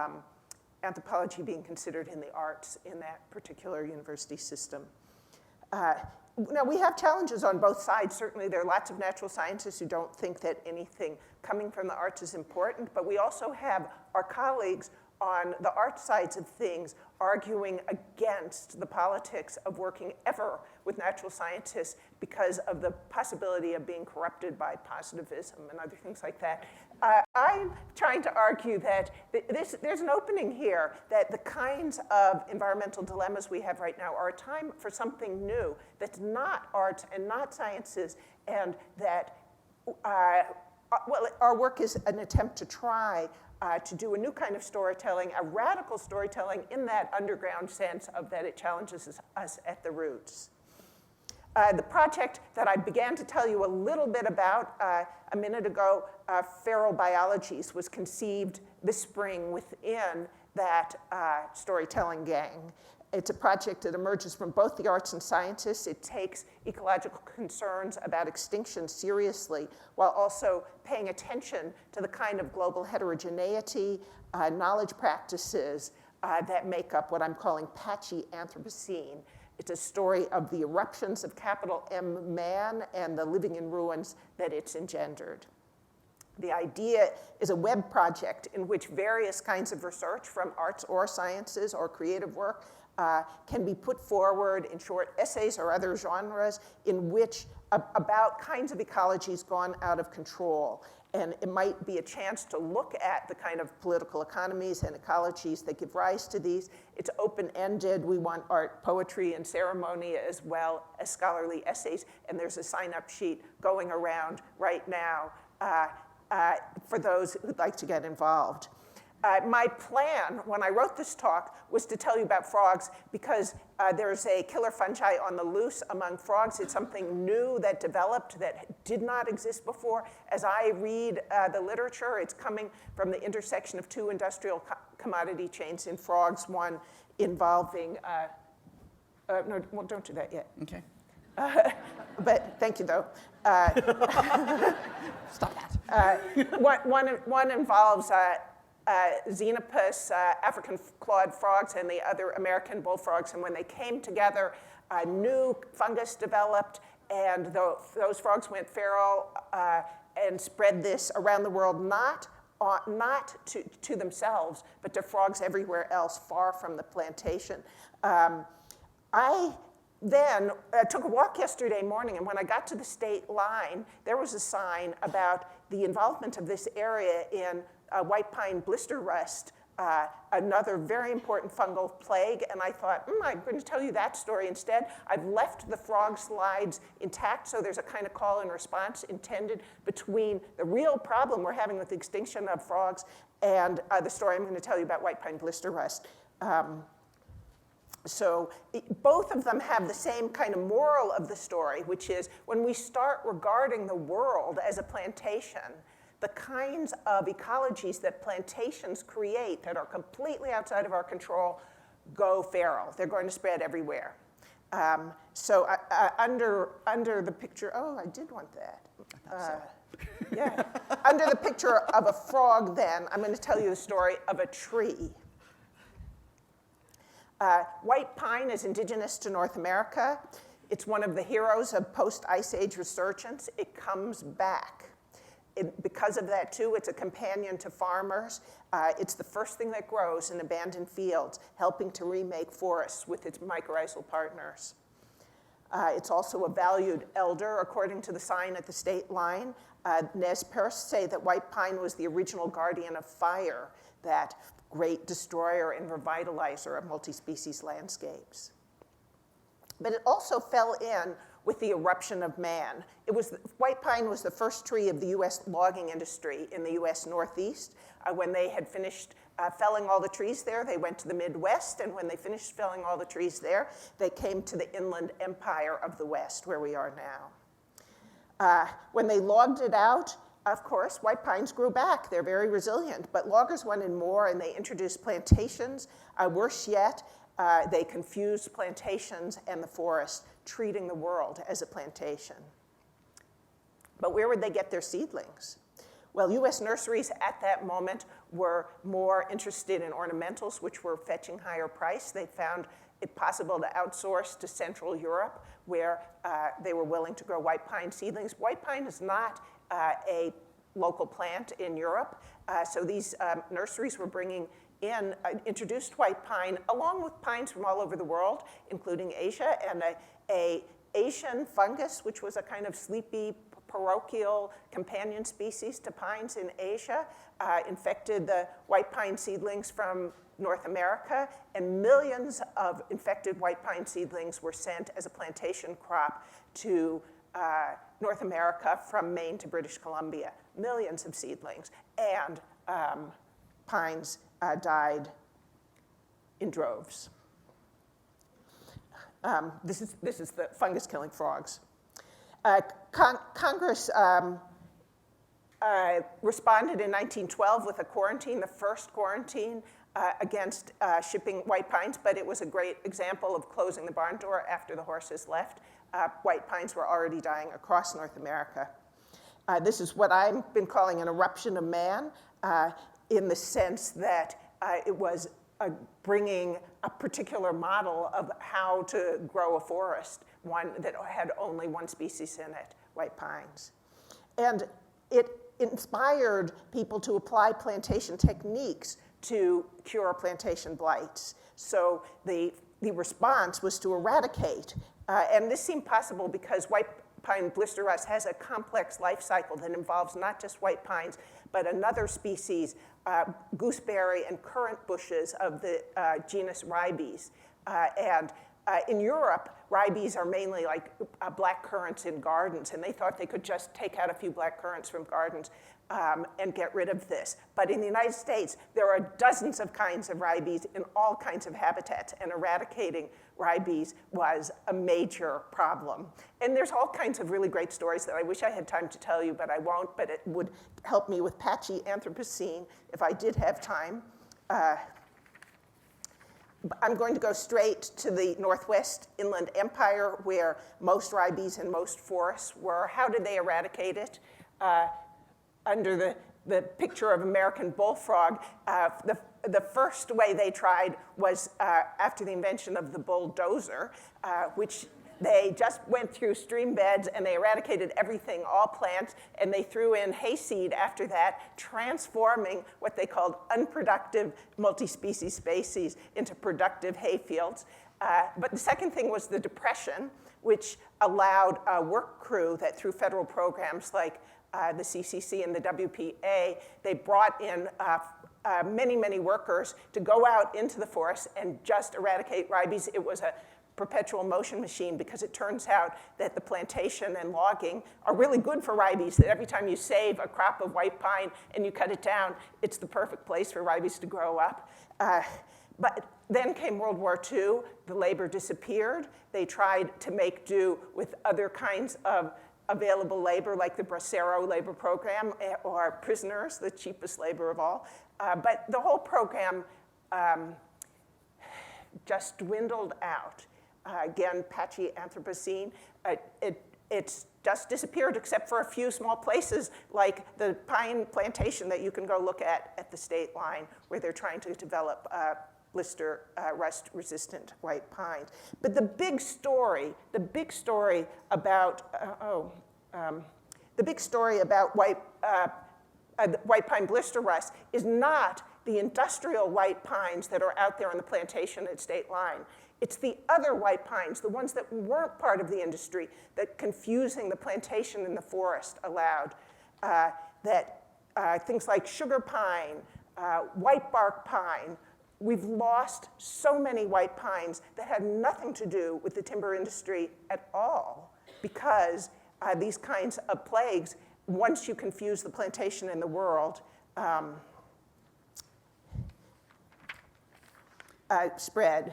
anthropology being considered in the arts in that particular university system. Now, we have challenges on both sides. Certainly, there are lots of natural scientists who don't think that anything coming from the arts is important, but we also have our colleagues on the art sides of things arguing against the politics of working ever with natural scientists because of the possibility of being corrupted by positivism and other things like that. I'm trying to argue that there's an opening here, that the kinds of environmental dilemmas we have right now are a time for something new that's not arts and not sciences, and that our work is an attempt to try to do a new kind of storytelling, a radical storytelling in that underground sense of that it challenges us at the roots. The project that I began to tell you a little bit about a minute ago, Feral Biologies, was conceived this spring within that storytelling gang. It's a project that emerges from both the arts and sciences. It takes ecological concerns about extinction seriously, while also paying attention to the kind of global heterogeneity, knowledge practices that make up what I'm calling patchy Anthropocene. It's a story of the eruptions of capital M man and the living in ruins that it's engendered. The idea is a web project in which various kinds of research from arts or sciences or creative work can be put forward in short essays or other genres in which about kinds of ecologies gone out of control. And it might be a chance to look at the kind of political economies and ecologies that give rise to these. It's open-ended. We want art, poetry, and ceremony as well as scholarly essays. And there's a sign-up sheet going around right now for those who'd like to get involved. My plan when I wrote this talk was to tell you about frogs because there's a killer fungi on the loose among frogs. It's something new that developed that did not exist before. As I read the literature, it's coming from the intersection of 2 industrial commodity chains in frogs, one involving, no, well, don't do that yet. Okay. But thank you, though. Stop that. One involves Xenopus, African clawed frogs, and the other American bullfrogs. And when they came together, a new fungus developed, and those frogs went feral and spread this around the world, not to themselves, but to frogs everywhere else, far from the plantation. I then took a walk yesterday morning, and when I got to the state line, there was a sign about the involvement of this area in white pine blister rust another very important fungal plague, and I thought, I'm going to tell you that story instead. I've left the frog slides intact, so there's a kind of call and response intended between the real problem we're having with the extinction of frogs and the story I'm going to tell you about white pine blister rust. So both of them have the same kind of moral of the story, which is when we start regarding the world as a plantation, the kinds of ecologies that plantations create that are completely outside of our control go feral. They're going to spread everywhere. So under the picture, oh, I did want that. Yeah. Under the picture of a frog, then, I'm going to tell you the story of a tree. White pine is indigenous to North America. It's one of the heroes of post-Ice Age resurgence. It comes back. Because of that, too, it's a companion to farmers. It's the first thing that grows in abandoned fields, helping to remake forests with its mycorrhizal partners. It's also a valued elder, according to the sign at the state line. Nez Perce say that white pine was the original guardian of fire, that great destroyer and revitalizer of multi-species landscapes. But it also fell in with the eruption of man. White pine was the first tree of the US logging industry in the US Northeast. When they had finished felling all the trees there, they went to the Midwest, and when they finished felling all the trees there, they came to the inland empire of the West, where we are now. When they logged it out, of course, white pines grew back. They're very resilient, but loggers wanted more, and they introduced plantations. Worse yet, they confused plantations and the forest, treating the world as a plantation. But where would they get their seedlings? Well, US nurseries at that moment were more interested in ornamentals, which were fetching higher price. They found it possible to outsource to Central Europe, where they were willing to grow white pine seedlings. White pine is not a local plant in Europe, so these nurseries were bringing in introduced white pine, along with pines from all over the world, including Asia, and a Asian fungus, which was a kind of sleepy, parochial companion species to pines in Asia, infected the white pine seedlings from North America, and millions of infected white pine seedlings were sent as a plantation crop to North America from Maine to British Columbia. Millions of seedlings, and pines died in droves. This is the fungus killing frogs. Congress responded in 1912 with a quarantine, the first quarantine against shipping white pines, but it was a great example of closing the barn door after the horses left. White pines were already dying across North America. This is what I've been calling an eruption of man, in the sense that it was bringing a particular model of how to grow a forest, one that had only one species in it, white pines. And it inspired people to apply plantation techniques to cure plantation blights. So the response was to eradicate. And this seemed possible because white pine blister rust has a complex life cycle that involves not just white pines, but another species, gooseberry and currant bushes of the genus Ribes. And in Europe, Ribes are mainly like black currants in gardens, and they thought they could just take out a few black currants from gardens and get rid of this. But in the United States, there are dozens of kinds of Ribes in all kinds of habitats, and eradicating Ribes was a major problem. And there's all kinds of really great stories that I wish I had time to tell you, but I won't, but it would help me with patchy Anthropocene if I did have time. I'm going to go straight to the Northwest Inland Empire, where most Ribes and most forests were. How did they eradicate it? Under the picture of American bullfrog, the first way they tried was after the invention of the bulldozer, which they just went through stream beds and they eradicated everything, all plants, and they threw in hayseed after that, transforming what they called unproductive multi-species species into productive hayfields. But the second thing was the Depression, which allowed a work crew that through federal programs like the CCC and the WPA, they brought in many, many workers to go out into the forest and just eradicate ribes. It was a perpetual motion machine because it turns out that the plantation and logging are really good for ribes, that every time you save a crop of white pine and you cut it down, it's the perfect place for ribes to grow up. But then came World War II, the labor disappeared. They tried to make do with other kinds of available labor, like the Bracero labor program, or prisoners, the cheapest labor of all. But the whole program just dwindled out. Again, patchy Anthropocene. It's just disappeared except for a few small places like the pine plantation that you can go look at the state line where they're trying to develop blister rust-resistant white pines. But the big story about white pine blister rust is not the industrial white pines that are out there on the plantation at state line. It's the other white pines, the ones that weren't part of the industry, that confusing the plantation and the forest allowed. Things like sugar pine, white bark pine. We've lost so many white pines that had nothing to do with the timber industry at all because these kinds of plagues, once you confuse the plantation and the world, spread.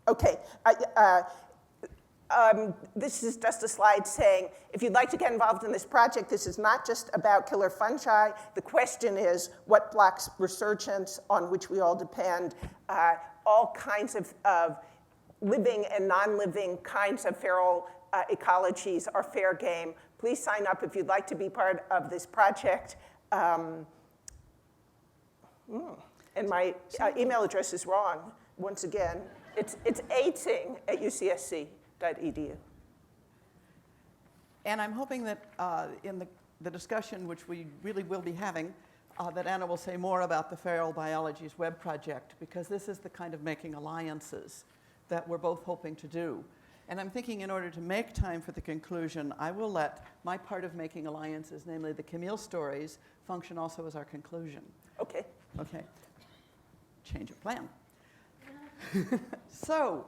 Okay, this is just a slide saying, if you'd like to get involved in this project, this is not just about killer fungi. The question is, what blocks resurgence on which we all depend? All kinds of living and non-living kinds of feral ecologies are fair game. Please sign up if you'd like to be part of this project. And my email address is wrong, once again. It's atsing@ucsc.edu. And I'm hoping that in the discussion, which we really will be having, that Anna will say more about the Feral Biology's web project, because this is the kind of making alliances that we're both hoping to do. And I'm thinking in order to make time for the conclusion, I will let my part of making alliances, namely the Camille stories, function also as our conclusion. Okay. Okay. Change of plan. So,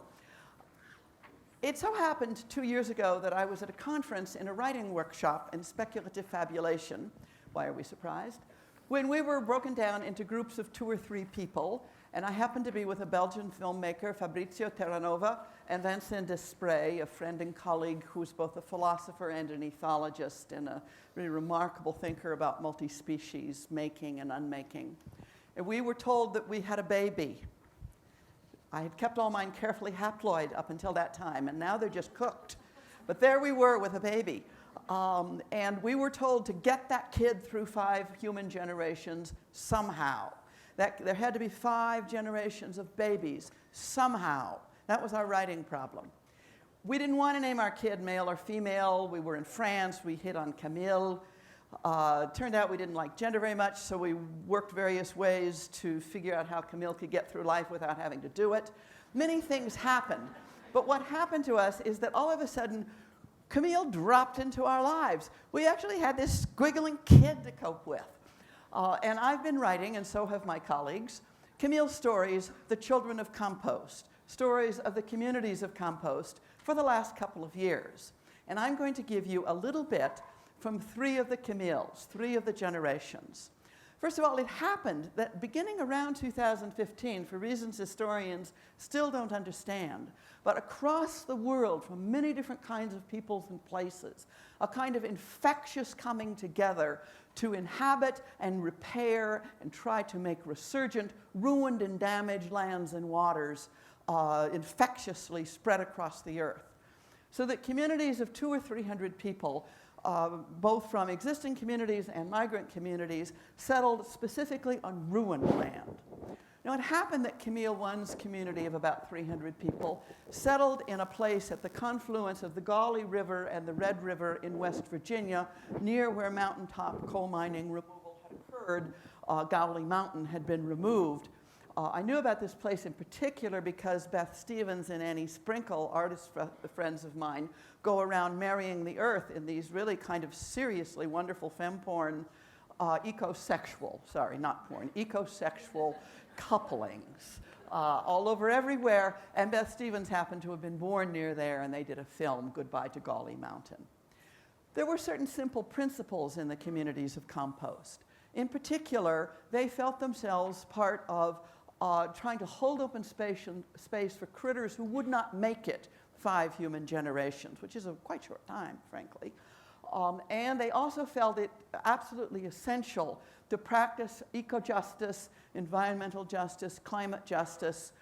it so happened 2 years ago that I was at a conference in a writing workshop in speculative fabulation. Why are we surprised? When we were broken down into groups of 2 or 3 people, and I happened to be with a Belgian filmmaker, Fabrizio Terranova, and Vincent Desprez, a friend and colleague who's both a philosopher and an ethologist and a really remarkable thinker about multi-species making and unmaking. And we were told that we had a baby. I had kept all mine carefully haploid up until that time, and now they're just cooked. But there we were with a baby. And we were told to get that kid through 5 human generations somehow. There had to be 5 generations of babies somehow. That was our writing problem. We didn't want to name our kid male or female. We were in France. We hit on Camille. Turned out we didn't like gender very much, so we worked various ways to figure out how Camille could get through life without having to do it. Many things happened. But what happened to us is that all of a sudden, Camille dropped into our lives. We actually had this squiggling kid to cope with. And I've been writing, and so have my colleagues, Camille stories, The Children of Compost, stories of the communities of compost for the last couple of years. And I'm going to give you a little bit from 3 of the Camilles, 3 of the generations. First of all, it happened that beginning around 2015, for reasons historians still don't understand, but across the world from many different kinds of peoples and places, a kind of infectious coming together to inhabit and repair and try to make resurgent, ruined and damaged lands and waters infectiously spread across the earth. So that communities of 200 or 300 people, both from existing communities and migrant communities, settled specifically on ruined land. Now, it happened that Camille I's community of about 300 people settled in a place at the confluence of the Gauley River and the Red River in West Virginia, near where mountaintop coal mining removal had occurred. Gauley Mountain had been removed. I knew about this place in particular because Beth Stevens and Annie Sprinkle, artist friends of mine, go around marrying the earth in these really kind of seriously wonderful femme porn ecosexual, sorry, not porn, ecosexual couplings all over everywhere. And Beth Stevens happened to have been born near there, and they did a film, Goodbye to Gauley Mountain. There were certain simple principles in the communities of compost. In particular, they felt themselves part of trying to hold open space for critters who would not make it 5 human generations, which is a quite short time, frankly. And they also felt it absolutely essential to practice eco-justice, environmental justice, climate justice,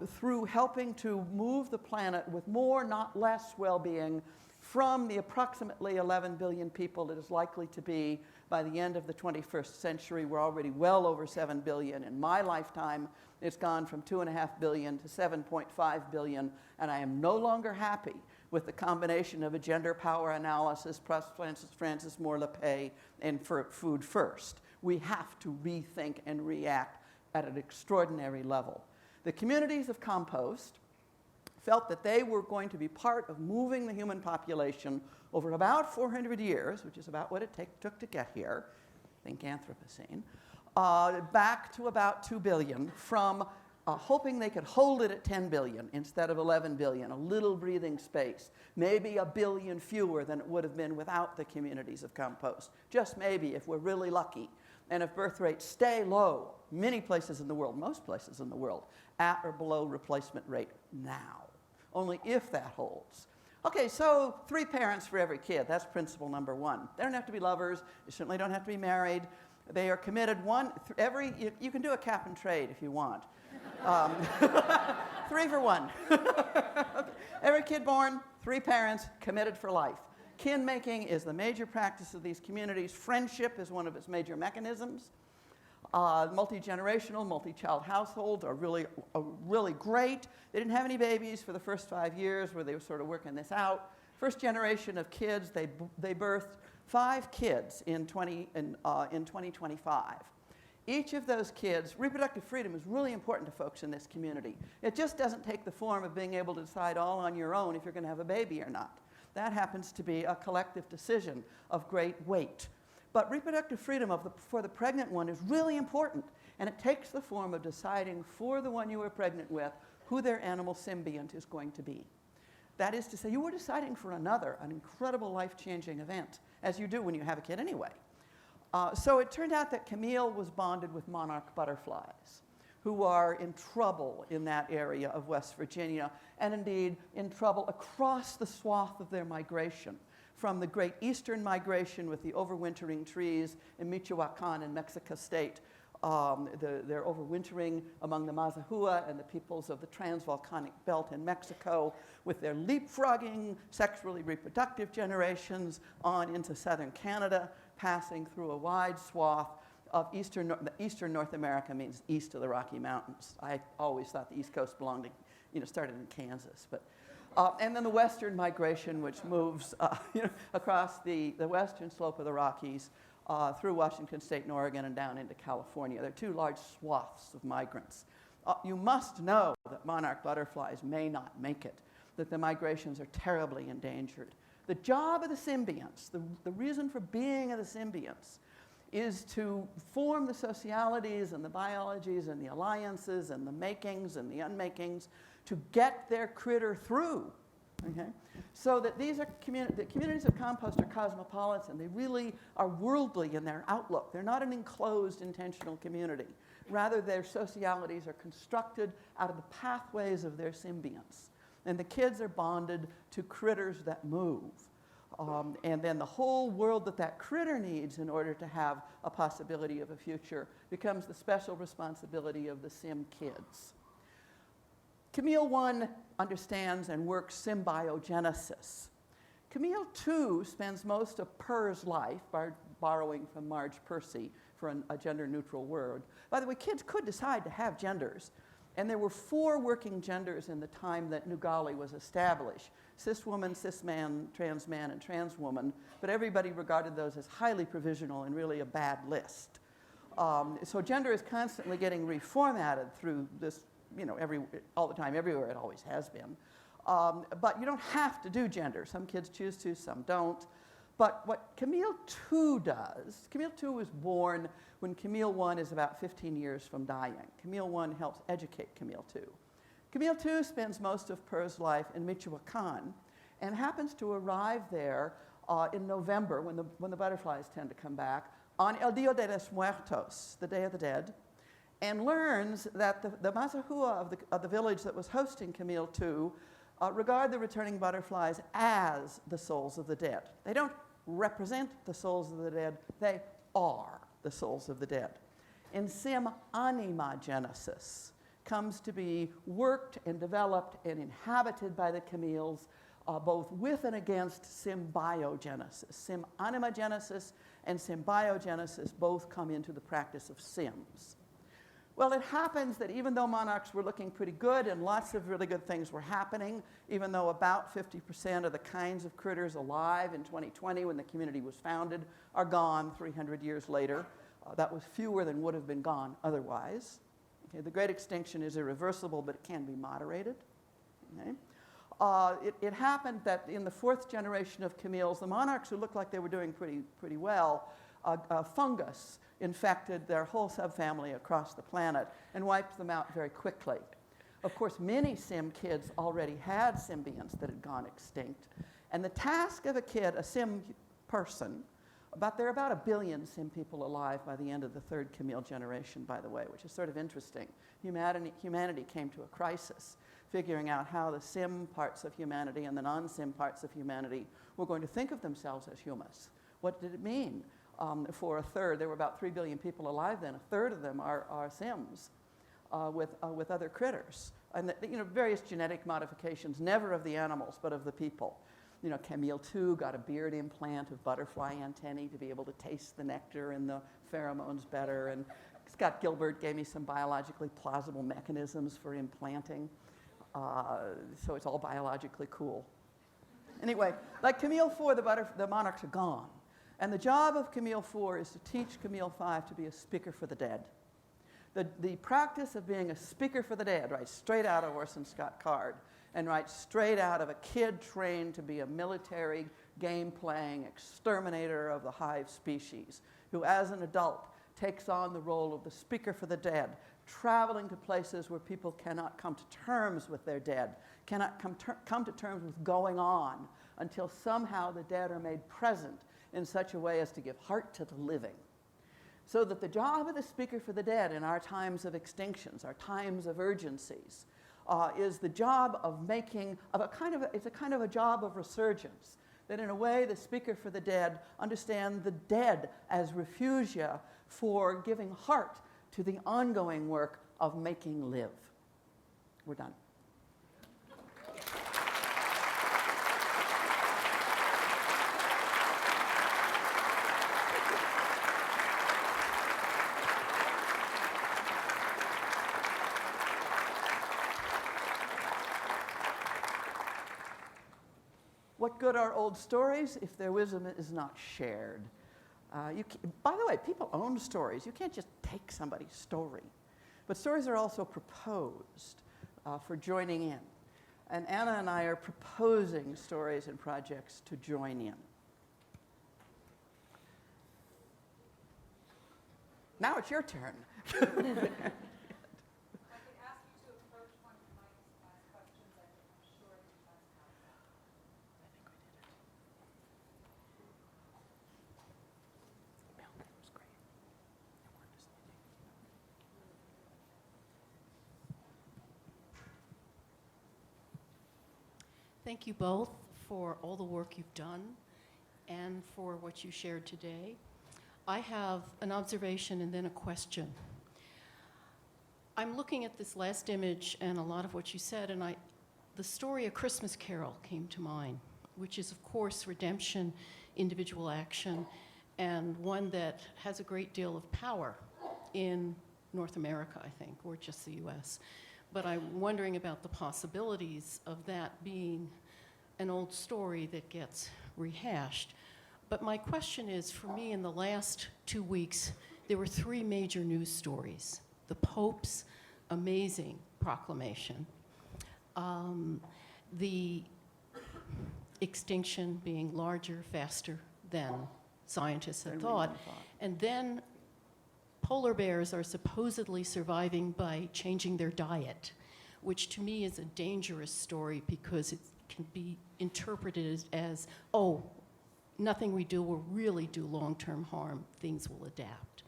through helping to move the planet with more, not less, well-being from the approximately 11 billion people it is likely to be by the end of the 21st century. We're already well over 7 billion. In my lifetime, it's gone from 2.5 billion to 7.5 billion, and I am no longer happy with the combination of a gender power analysis plus Francis Moore Lepay and food first. We have to rethink and react at an extraordinary level. The communities of compost felt that they were going to be part of moving the human population over about 400 years, which is about what it took to get here, think Anthropocene, back to about 2 billion, from hoping they could hold it at 10 billion instead of 11 billion, a little breathing space, maybe 1 billion fewer than it would have been without the communities of compost, just maybe if we're really lucky. And if birth rates stay low, many places in the world, most places in the world, at or below replacement rate now. Only if that holds. Okay, so 3 parents for every kid. That's principle number 1. They don't have to be lovers. They certainly don't have to be married. They are committed. You can do a cap and trade if you want. 3 for 1. Okay. Every kid born, 3 parents, committed for life. Kin making is the major practice of these communities. Friendship is one of its major mechanisms. Multi-generational, multi-child households are really great. They didn't have any babies for the first 5 years where they were sort of working this out. First generation of kids, they birthed 5 kids in 2025. Each of those kids, reproductive freedom is really important to folks in this community. It just doesn't take the form of being able to decide all on your own if you're going to have a baby or not. That happens to be a collective decision of great weight. But reproductive freedom for the pregnant one is really important, and it takes the form of deciding for the one you were pregnant with who their animal symbiont is going to be. That is to say, you were deciding for another, an incredible life-changing event, as you do when you have a kid anyway. So it turned out that Camille was bonded with monarch butterflies, who are in trouble in that area of West Virginia, and indeed in trouble across the swath of their migration, from the great eastern migration with the overwintering trees in Michoacan in Mexico State. They're overwintering among the Mazahua and the peoples of the transvolcanic belt in Mexico, with their leapfrogging sexually reproductive generations on into southern Canada, passing through a wide swath of eastern North America. Means east of the Rocky Mountains. I always thought the East Coast belonged to, started in Kansas, but. And then the western migration, which moves across the western slope of the Rockies through Washington State and Oregon and down into California. There are 2 large swaths of migrants. You must know that monarch butterflies may not make it, that the migrations are terribly endangered. The job of the symbionts, the reason for being of the symbionts, is to form the socialities and the biologies and the alliances and the makings and the unmakings to get their critter through, okay? So that these are the communities of compost are cosmopolitan. They really are worldly in their outlook. They're not an enclosed, intentional community. Rather, their socialities are constructed out of the pathways of their symbionts. And the kids are bonded to critters that move. And then the whole world that critter needs in order to have a possibility of a future becomes the special responsibility of the sim kids. Camille 1 understands and works symbiogenesis. Camille 2 spends most of Purr's life, borrowing from Marge Percy for a gender-neutral word. By the way, kids could decide to have genders, and there were 4 working genders in the time that Nugali was established: cis woman, cis man, and trans woman, but everybody regarded those as highly provisional and really a bad list. So gender is constantly getting reformatted through this, all the time, everywhere. It always has been. But you don't have to do gender. Some kids choose to, some don't. But what Camille II does, Camille II was born when Camille I is about 15 years from dying. Camille I helps educate Camille II. Camille II spends most of Pear's life in Michoacan and happens to arrive there in November when the butterflies tend to come back on El Dia de los Muertos, the Day of the Dead, and learns that the Mazahua of the village that was hosting Camille II regard the returning butterflies as the souls of the dead. They don't represent the souls of the dead, they are the souls of the dead. And sim anima genesis comes to be worked and developed and inhabited by the Camille's both with and against symbiogenesis. Sim anima genesis and symbiogenesis both come into the practice of sims. Well, it happens that even though monarchs were looking pretty good and lots of really good things were happening, even though about 50% of the kinds of critters alive in 2020 when the community was founded are gone 300 years later, that was fewer than would have been gone otherwise. Okay, the Great Extinction is irreversible, but it can be moderated. Okay? It happened that in the fourth generation of Camille's, the monarchs who looked like they were doing pretty well, fungus infected their whole subfamily across the planet and wiped them out very quickly. Of course, many sim kids already had symbionts that had gone extinct. And the task of a sim person, there are about 1 billion sim people alive by the end of the third Camille generation, by the way, which is sort of interesting. Humanity came to a crisis, figuring out how the sim parts of humanity and the non-sim parts of humanity were going to think of themselves as humus. What did it mean? For a third, there were about 3 billion people alive then. A third of them are sims with other critters. And various genetic modifications, never of the animals, but of the people. Camille II got a beard implant of butterfly antennae to be able to taste the nectar and the pheromones better. And Scott Gilbert gave me some biologically plausible mechanisms for implanting. So it's all biologically cool. Anyway, like Camille IV, the monarchs are gone. And the job of Camille IV is to teach Camille V to be a speaker for the dead. The practice of being a speaker for the dead, right, straight out of Orson Scott Card, and right straight out of a kid trained to be a military, game-playing exterminator of the hive species, who as an adult takes on the role of the speaker for the dead, traveling to places where people cannot come to terms with their dead, cannot come to terms with going on until somehow the dead are made present in such a way as to give heart to the living. So that the job of the speaker for the dead in our times of extinctions, our times of urgencies, is the job of it's a kind of a job of resurgence. That in a way, the speaker for the dead understand the dead as refugia for giving heart to the ongoing work of making live. We're done. What good are old stories if their wisdom is not shared? By the way, people own stories. You can't just take somebody's story. But stories are also proposed for joining in. And Anna and I are proposing stories and projects to join in. Now it's your turn. Thank you both for all the work you've done and for what you shared today. I have an observation and then a question. I'm looking at this last image and a lot of what you said, and the story A Christmas Carol came to mind, which is, of course, redemption, individual action, and one that has a great deal of power in North America, I think, or just the US. But I'm wondering about the possibilities of that being an old story that gets rehashed. But my question is, for me, in the last 2 weeks, there were 3 major news stories. The Pope's amazing proclamation, the extinction being larger, faster than scientists had Than we thought. had thought. And then polar bears are supposedly surviving by changing their diet, which to me is a dangerous story because it can be interpreted as, oh, nothing we do will really do long-term harm, things will adapt.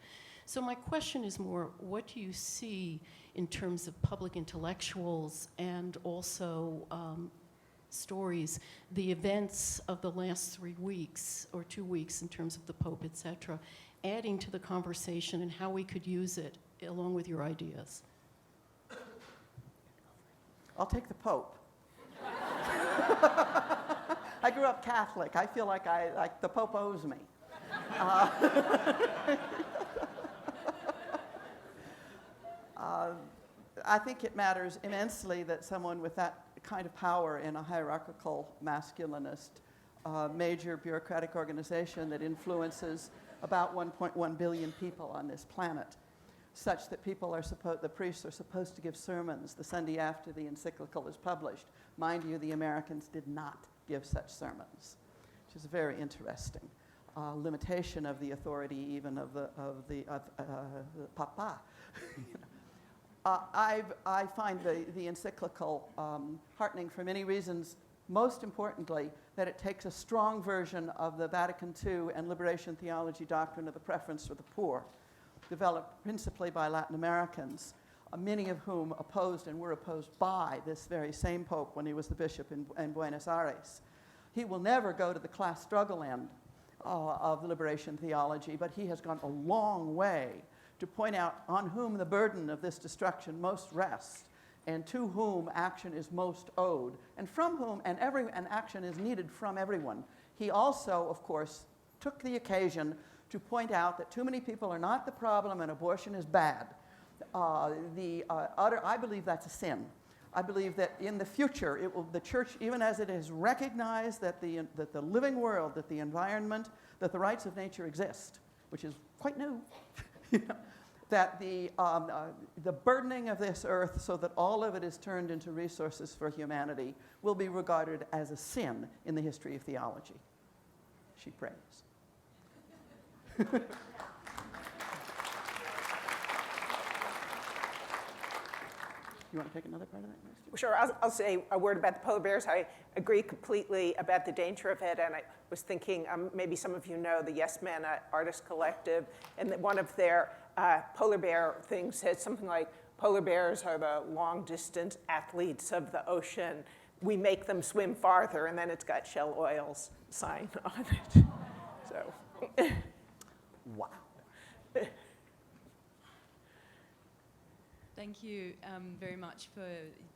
So my question is more, what do you see in terms of public intellectuals and also stories, the events of the last 3 weeks or 2 weeks in terms of the Pope, et cetera, adding to the conversation and how we could use it along with your ideas? I'll take the Pope. I grew up Catholic. I feel like the Pope owes me. I think it matters immensely that someone with that kind of power in a hierarchical, masculinist, major bureaucratic organization that influences about 1.1 billion people on this planet, such that the priests are supposed to give sermons the Sunday after the encyclical is published. Mind you, the Americans did not give such sermons, which is very interesting. Limitation of the authority even of the Papa. I find the encyclical heartening for many reasons. Most importantly, that it takes a strong version of the Vatican II and liberation theology doctrine of the preference for the poor, developed principally by Latin Americans, many of whom opposed and were opposed by this very same Pope when he was the bishop in Buenos Aires. He will never go to the class struggle end of liberation theology, but he has gone a long way to point out on whom the burden of this destruction most rests, and to whom action is most owed, and from whom and action is needed from everyone. He also, of course, took the occasion to point out that too many people are not the problem and abortion is bad. I believe that's a sin. I believe that in the future, the church, even as it has recognized that the living world, that the environment, that the rights of nature exist, which is quite new, that the burdening of this earth so that all of it is turned into resources for humanity will be regarded as a sin in the history of theology. She prays. You want to take another part of that? Sure, I'll say a word about the polar bears. I agree completely about the danger of it, and I was thinking, maybe some of you know the Yes Men Artist Collective, and that one of their polar bear things said something like, polar bears are the long-distance athletes of the ocean. We make them swim farther, and then it's got Shell Oil's sign on it. So, Wow. Thank you very much for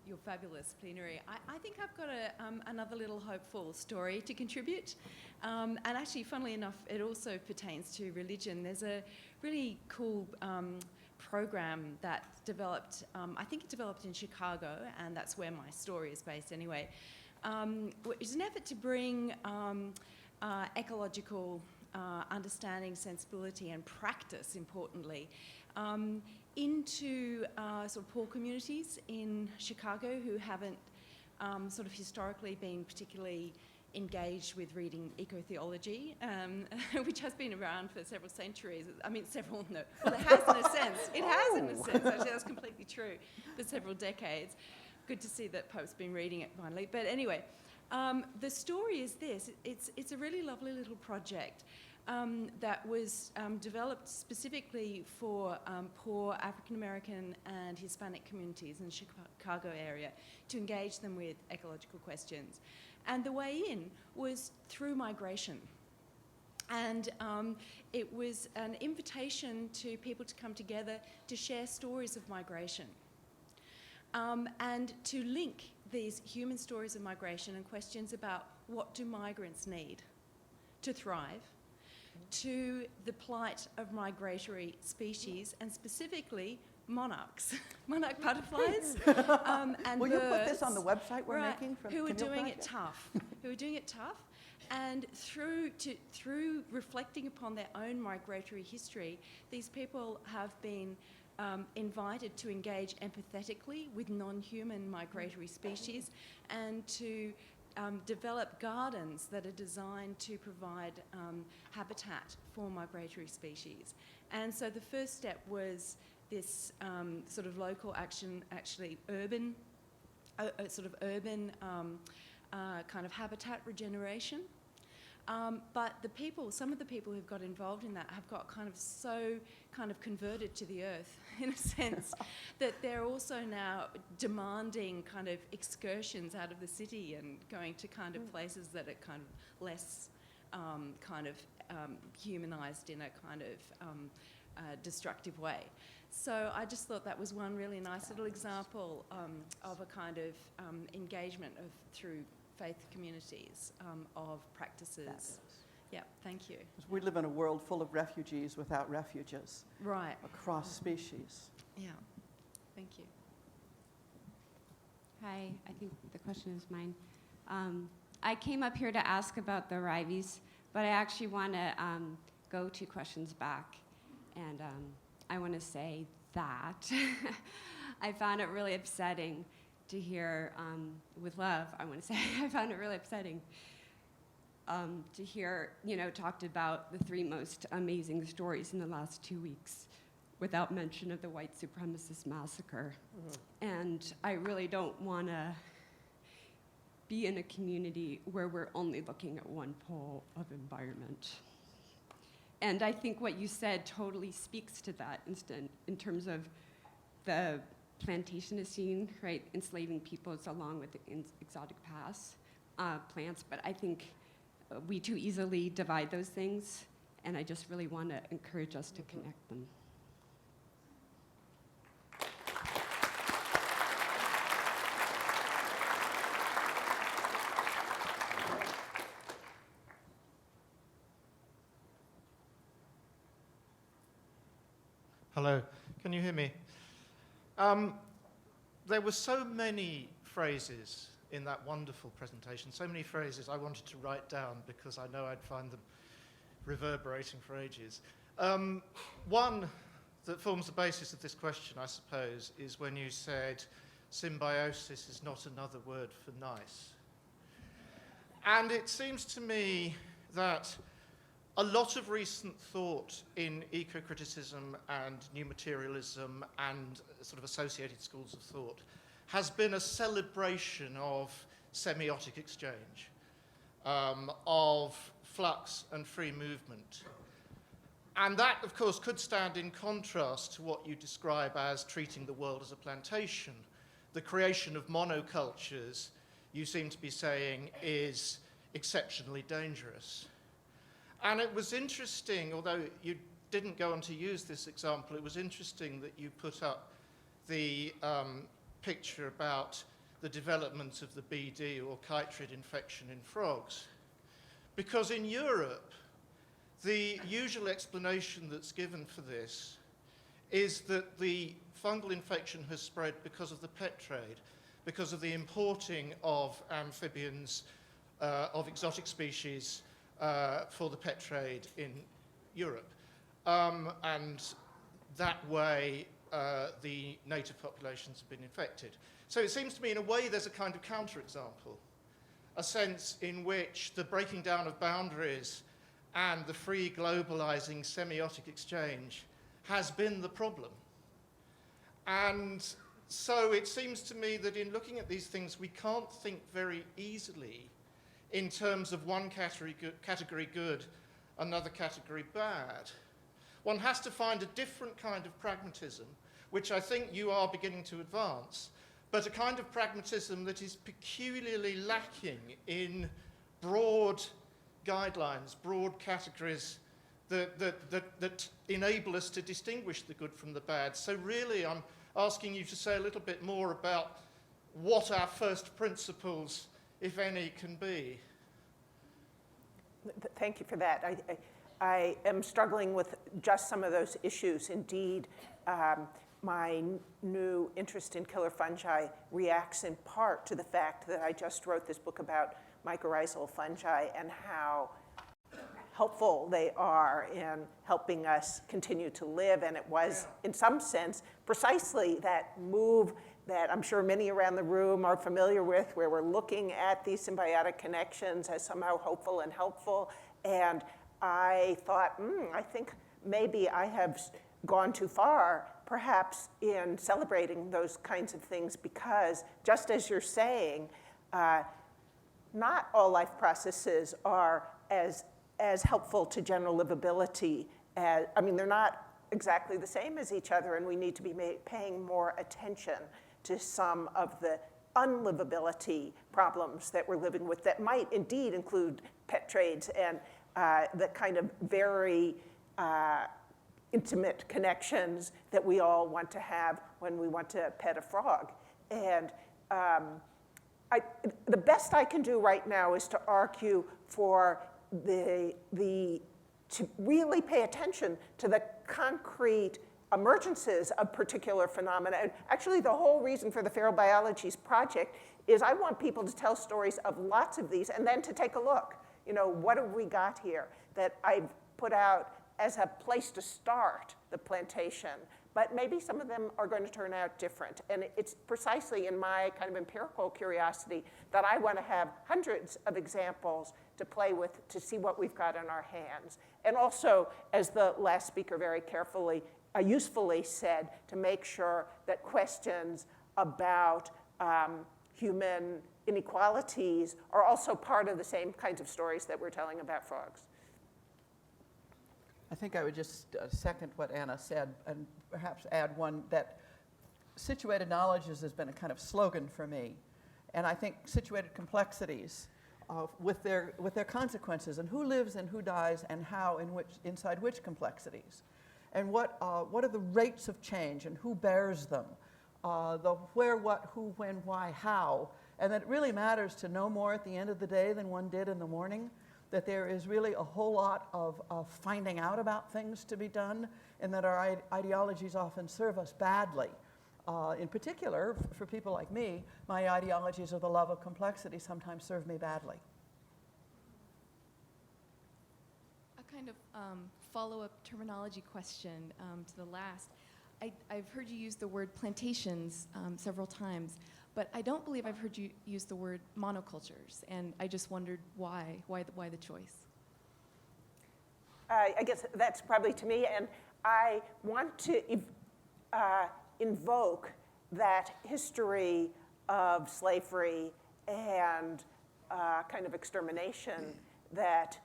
your fabulous plenary. I think I've got another little hopeful story to contribute. And actually, funnily enough, it also pertains to religion. There's a really cool program that developed, I think it developed in Chicago, and that's where my story is based anyway. It's an effort to bring ecological understanding, sensibility, and practice, importantly, into sort of poor communities in Chicago who haven't sort of historically been particularly engaged with reading eco-theology, which has been around for several centuries. I mean, well, it has in a sense. It has in a sense, actually, that's completely true, for several decades. Good to see that Pope's been reading it finally. But anyway, the story is this. It's a really lovely little project that was developed specifically for poor African American and Hispanic communities in the Chicago area to engage them with ecological questions. And the way in was through migration. And it was an invitation to people to come together to share stories of migration and to link these human stories of migration and questions about what do migrants need to thrive, to the plight of migratory species, and specifically monarchs, monarch butterflies, and Will birds. you put this on the website we're making? Who are doing it tough, and through reflecting upon their own migratory history, these people have been invited to engage empathetically with non-human migratory species and to develop gardens that are designed to provide habitat for migratory species. And so the first step was this sort of local action, actually urban, sort of urban kind of habitat regeneration. But the people, some of the people who've got involved in that have got kind of converted to the earth in a sense that they're also now demanding kind of excursions out of the city and going to kind of places that are kind of less humanized in a kind of destructive way. So I just thought that was one really nice little example of a kind of engagement through faith communities of practices. Fabulous. Yeah, thank you. We live in a world full of refugees without refuges. Right. Across species. Yeah, thank you. Hi, I think the question is mine. I came up here to ask about the Riveys, but I actually want to go 2 questions back. And I want to say that I found it really upsetting to hear, with love, I want to say, I found it really upsetting to hear, talked about the 3 most amazing stories in the last 2 weeks without mention of the white supremacist massacre. Mm-hmm. And I really don't want to be in a community where we're only looking at one pole of environment. And I think what you said totally speaks to that in terms of the plantationist, right, enslaving peoples along with the exotic plants. But I think we too easily divide those things, and I just really want to encourage us to connect them. Hello, can you hear me? There were so many phrases in that wonderful presentation, so many phrases I wanted to write down because I know I'd find them reverberating for ages. One that forms the basis of this question, I suppose, is when you said symbiosis is not another word for nice. And it seems to me that a lot of recent thought in eco-criticism and new materialism and sort of associated schools of thought has been a celebration of semiotic exchange, of flux and free movement. And that, of course, could stand in contrast to what you describe as treating the world as a plantation. The creation of monocultures, you seem to be saying, is exceptionally dangerous. And it was interesting, although you didn't go on to use this example, it was interesting that you put up the picture about the development of the BD or chytrid infection in frogs. Because in Europe, the usual explanation that's given for this is that the fungal infection has spread because of the pet trade, because of the importing of amphibians, of exotic species, for the pet trade in Europe. And that way, the native populations have been infected. So it seems to me, in a way, there's a kind of counterexample, a sense in which the breaking down of boundaries and the free globalizing semiotic exchange has been the problem. And so it seems to me that in looking at these things, we can't think very easily in terms of one category good, another category bad. One has to find a different kind of pragmatism, which I think you are beginning to advance, but a kind of pragmatism that is peculiarly lacking in broad guidelines, broad categories that enable us to distinguish the good from the bad. So really, I'm asking you to say a little bit more about what our first principles, if any, can be. Thank you for that. I am struggling with just some of those issues. Indeed, my new interest in killer fungi reacts in part to the fact that I just wrote this book about mycorrhizal fungi and how helpful they are in helping us continue to live. And it was, in some sense, precisely that move that I'm sure many around the room are familiar with, where we're looking at these symbiotic connections as somehow hopeful and helpful. And I thought, I think maybe I have gone too far, perhaps, in celebrating those kinds of things, because just as you're saying, not all life processes are as helpful to general livability as, I mean, they're not exactly the same as each other, and we need to be paying more attention to some of the unlivability problems that we're living with that might indeed include pet trades and the kind of very intimate connections that we all want to have when we want to pet a frog. And the best I can do right now is to argue for to really pay attention to the concrete emergences of particular phenomena. And actually, the whole reason for the Feral Biologies project is I want people to tell stories of lots of these and then to take a look. You know, what have we got here that I've put out as a place to start the plantation? But maybe some of them are going to turn out different. And it's precisely in my kind of empirical curiosity that I want to have hundreds of examples to play with to see what we've got in our hands. And also, as the last speaker very carefully, usefully said, to make sure that questions about human inequalities are also part of the same kinds of stories that we're telling about frogs. I think I would just second what Anna said and perhaps add one that situated knowledges has been a kind of slogan for me. And I think situated complexities with their consequences and who lives and who dies and how and inside which complexities. And what are the rates of change and who bears them? The where, what, who, when, why, how. And that it really matters to know more at the end of the day than one did in the morning. That there is really a whole lot of finding out about things to be done, and that our ideologies often serve us badly. In particular, for people like me, my ideologies of the love of complexity sometimes serve me badly. A kind of follow-up terminology question to the last. I've heard you use the word plantations several times, but I don't believe I've heard you use the word monocultures, and I just wondered why the choice? I guess that's probably to me, and I want to invoke that history of slavery and kind of extermination that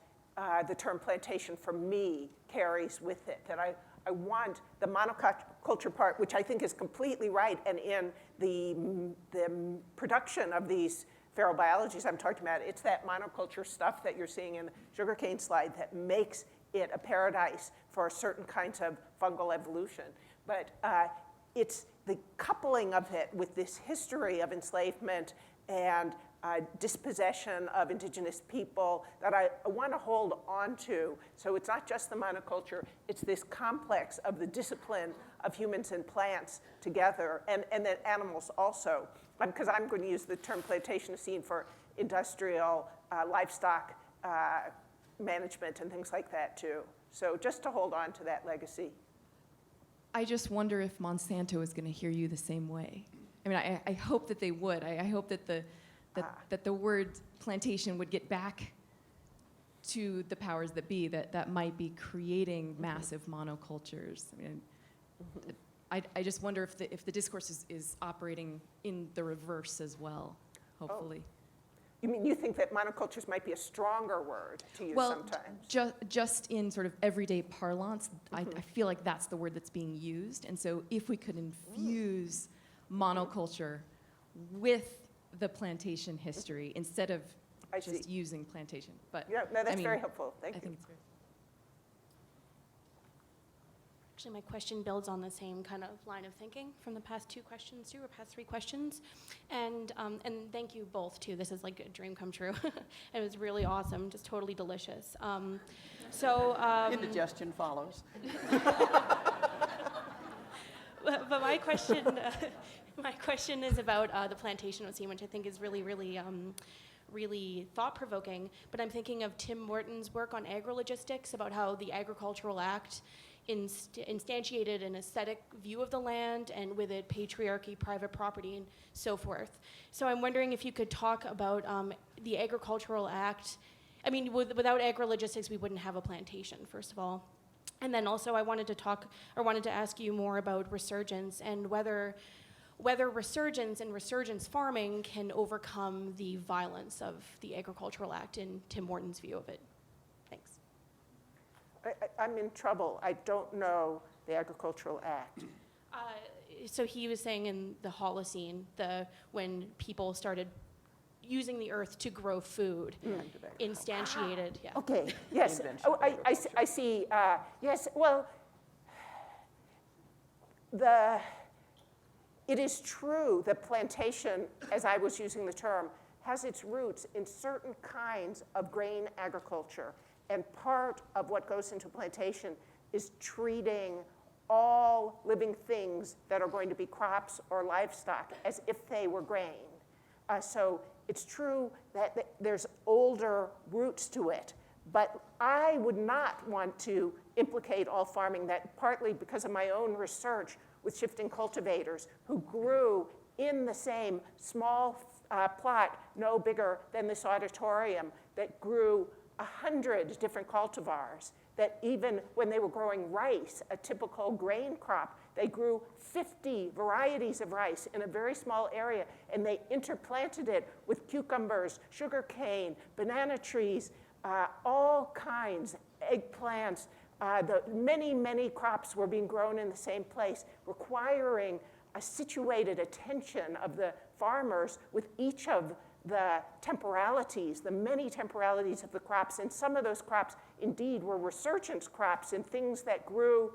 the term plantation for me carries with it, that I want the monoculture part, which I think is completely right, and in the production of these feral biologies I'm talking about, it's that monoculture stuff that you're seeing in the sugarcane slide that makes it a paradise for certain kinds of fungal evolution. But it's the coupling of it with this history of enslavement and dispossession of indigenous people that I want to hold on to. So it's not just the monoculture, it's this complex of the discipline of humans and plants together, and then animals also. Because I'm going to use the term Plantationocene for industrial livestock management and things like that too. So just to hold on to that legacy. I just wonder if Monsanto is going to hear you the same way. I mean, I hope that they would. I hope that the word plantation would get back to the powers that be that might be creating massive monocultures. I mean, I just wonder if the discourse is operating in the reverse as well, hopefully. Oh. You mean you think that monocultures might be a stronger word to use sometimes? Just in sort of everyday parlance, I feel like that's the word that's being used. And so if we could infuse monoculture with the plantation history instead of just using plantation. But yeah, no, that's very helpful. Thank you. I think it's very Actually, my question builds on the same kind of line of thinking from the past two questions too, or past three questions. And thank you both too. This is like a dream come true. It was really awesome, just totally delicious. Indigestion follows. But my question is about the Plantationocene, which I think is really, really, really thought-provoking. But I'm thinking of Tim Morton's work on agrologistics, about how the Agricultural Act instantiated an aesthetic view of the land, and with it patriarchy, private property, and so forth. So I'm wondering if you could talk about the Agricultural Act. I mean, without agri-logistics, we wouldn't have a plantation, first of all. And then also I wanted to ask you more about resurgence and whether resurgence and resurgence farming can overcome the violence of the Agricultural Act in Tim Morton's view of it. Thanks. I'm in trouble. I don't know the Agricultural Act. So he was saying in the Holocene, when people started using the earth to grow food, instantiated. Yeah. Okay, yes. Oh, I see. Yes, well, it is true that plantation, as I was using the term, has its roots in certain kinds of grain agriculture. And part of what goes into plantation is treating all living things that are going to be crops or livestock as if they were grain. So it's true that there's older roots to it, but I would not want to implicate all farming, that partly because of my own research with shifting cultivators who grew in the same small plot, no bigger than this auditorium, that grew 100 different cultivars, that even when they were growing rice, a typical grain crop, they grew 50 varieties of rice in a very small area, and they interplanted it with cucumbers, sugarcane, banana trees, all kinds, eggplants. The many crops were being grown in the same place, requiring a situated attention of the farmers with each of the temporalities, the many temporalities of the crops. And some of those crops indeed were resurgence crops and things that grew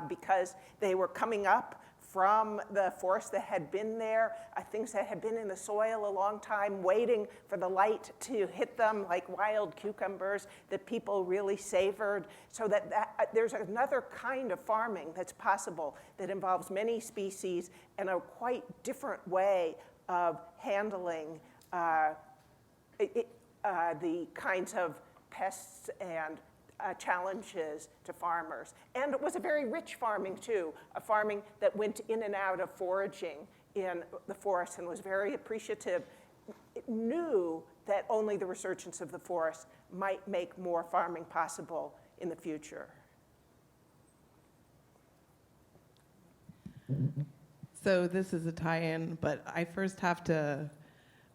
because they were coming up from the forest that had been there, things that had been in the soil a long time, waiting for the light to hit them, like wild cucumbers that people really savored. So that there's another kind of farming that's possible that involves many species and a quite different way of handling the kinds of pests and challenges to farmers. And it was a very rich farming too, a farming that went in and out of foraging in the forest and was very appreciative. It knew that only the resurgence of the forest might make more farming possible in the future. So this is a tie-in, but I first have to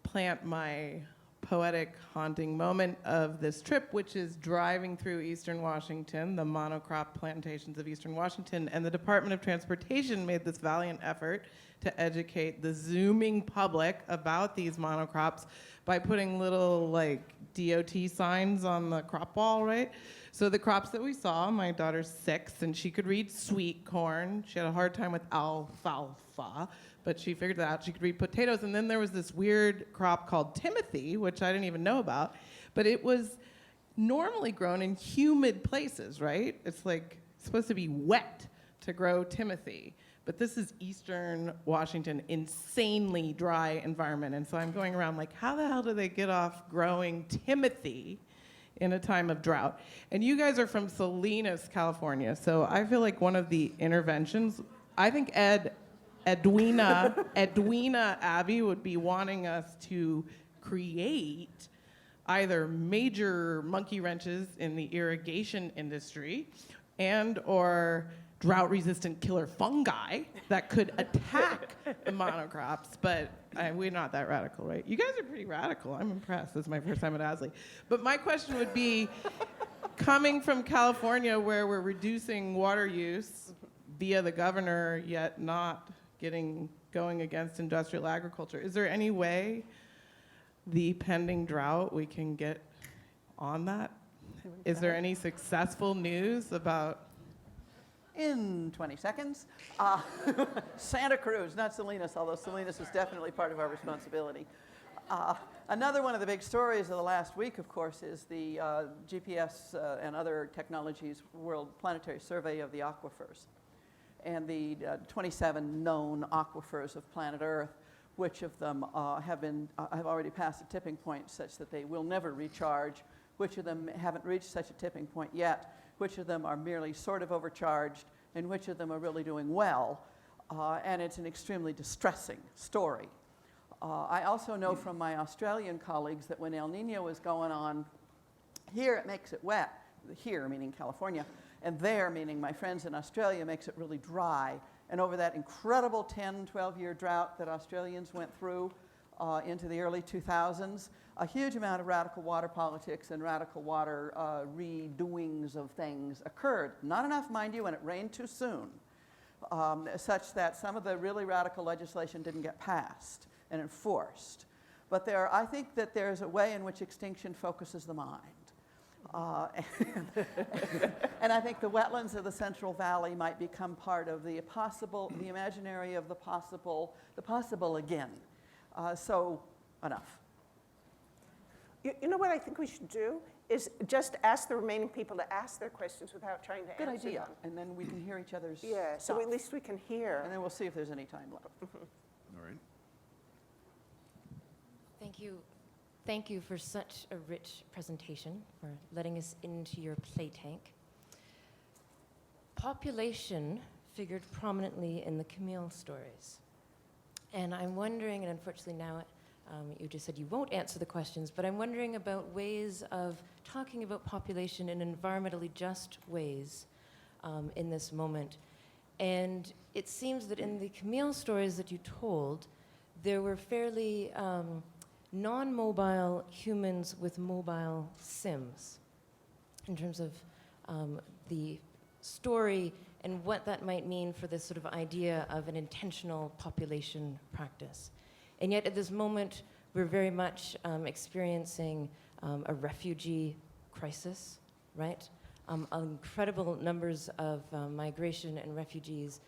plant my poetic, haunting moment of this trip, which is driving through Eastern Washington, the monocrop plantations of Eastern Washington, and the Department of Transportation made this valiant effort to educate the Zooming public about these monocrops by putting little DOT signs on the crop wall, right? So the crops that we saw, my daughter's 6, and she could read sweet corn. She had a hard time with alfalfa, but she figured it out. She could read potatoes, and then there was this weird crop called Timothy, which I didn't even know about, but it was normally grown in humid places, right? It's supposed to be wet to grow Timothy, but this is Eastern Washington, insanely dry environment, and so I'm going around how the hell do they get off growing Timothy in a time of drought? And you guys are from Salinas, California, so I feel like one of the interventions, I think Edwina Abbey would be wanting us to create either major monkey wrenches in the irrigation industry and or drought-resistant killer fungi that could attack the monocrops, but we're not that radical, right? You guys are pretty radical. I'm impressed. This is my first time at ASLE. But my question would be, coming from California where we're reducing water use via the governor, yet not going against industrial agriculture, is there any way the pending drought we can get on that? Is there any successful news about? In 20 seconds. Santa Cruz, not Salinas, although Salinas is definitely part of our responsibility. Another one of the big stories of the last week, of course, is the GPS and other technologies World Planetary Survey of the aquifers, and the 27 known aquifers of planet Earth, which of them have already passed a tipping point such that they will never recharge, which of them haven't reached such a tipping point yet, which of them are merely sort of overcharged, and which of them are really doing well. And it's an extremely distressing story. I also know from my Australian colleagues that when El Nino is going on, here it makes it wet, here meaning California, and there, meaning my friends in Australia, makes it really dry. And over that incredible 10, 12-year drought that Australians went through into the early 2000s, a huge amount of radical water politics and radical water redoings of things occurred. Not enough, mind you, and it rained too soon, such that some of the really radical legislation didn't get passed and enforced. But I think that there's a way in which extinction focuses the mind. And I think the wetlands of the Central Valley might become part of the possible, the imaginary of the possible again. So, enough. You know what I think we should do is just ask the remaining people to ask their questions without trying to Good answer idea. them. And then we can hear each other's Yeah, so stuff. at least we can hear. And then we'll see if there's any time left. All right. Thank you. Thank you for such a rich presentation, for letting us into your play tank. Population figured prominently in the Camille stories. And I'm wondering, and unfortunately now you just said you won't answer the questions, but I'm wondering about ways of talking about population in environmentally just ways in this moment. And it seems that in the Camille stories that you told, there were fairly non-mobile humans with mobile Sims in terms of the story and what that might mean for this sort of idea of an intentional population practice. And yet at this moment, we're very much experiencing a refugee crisis, right? Incredible numbers of migration and refugees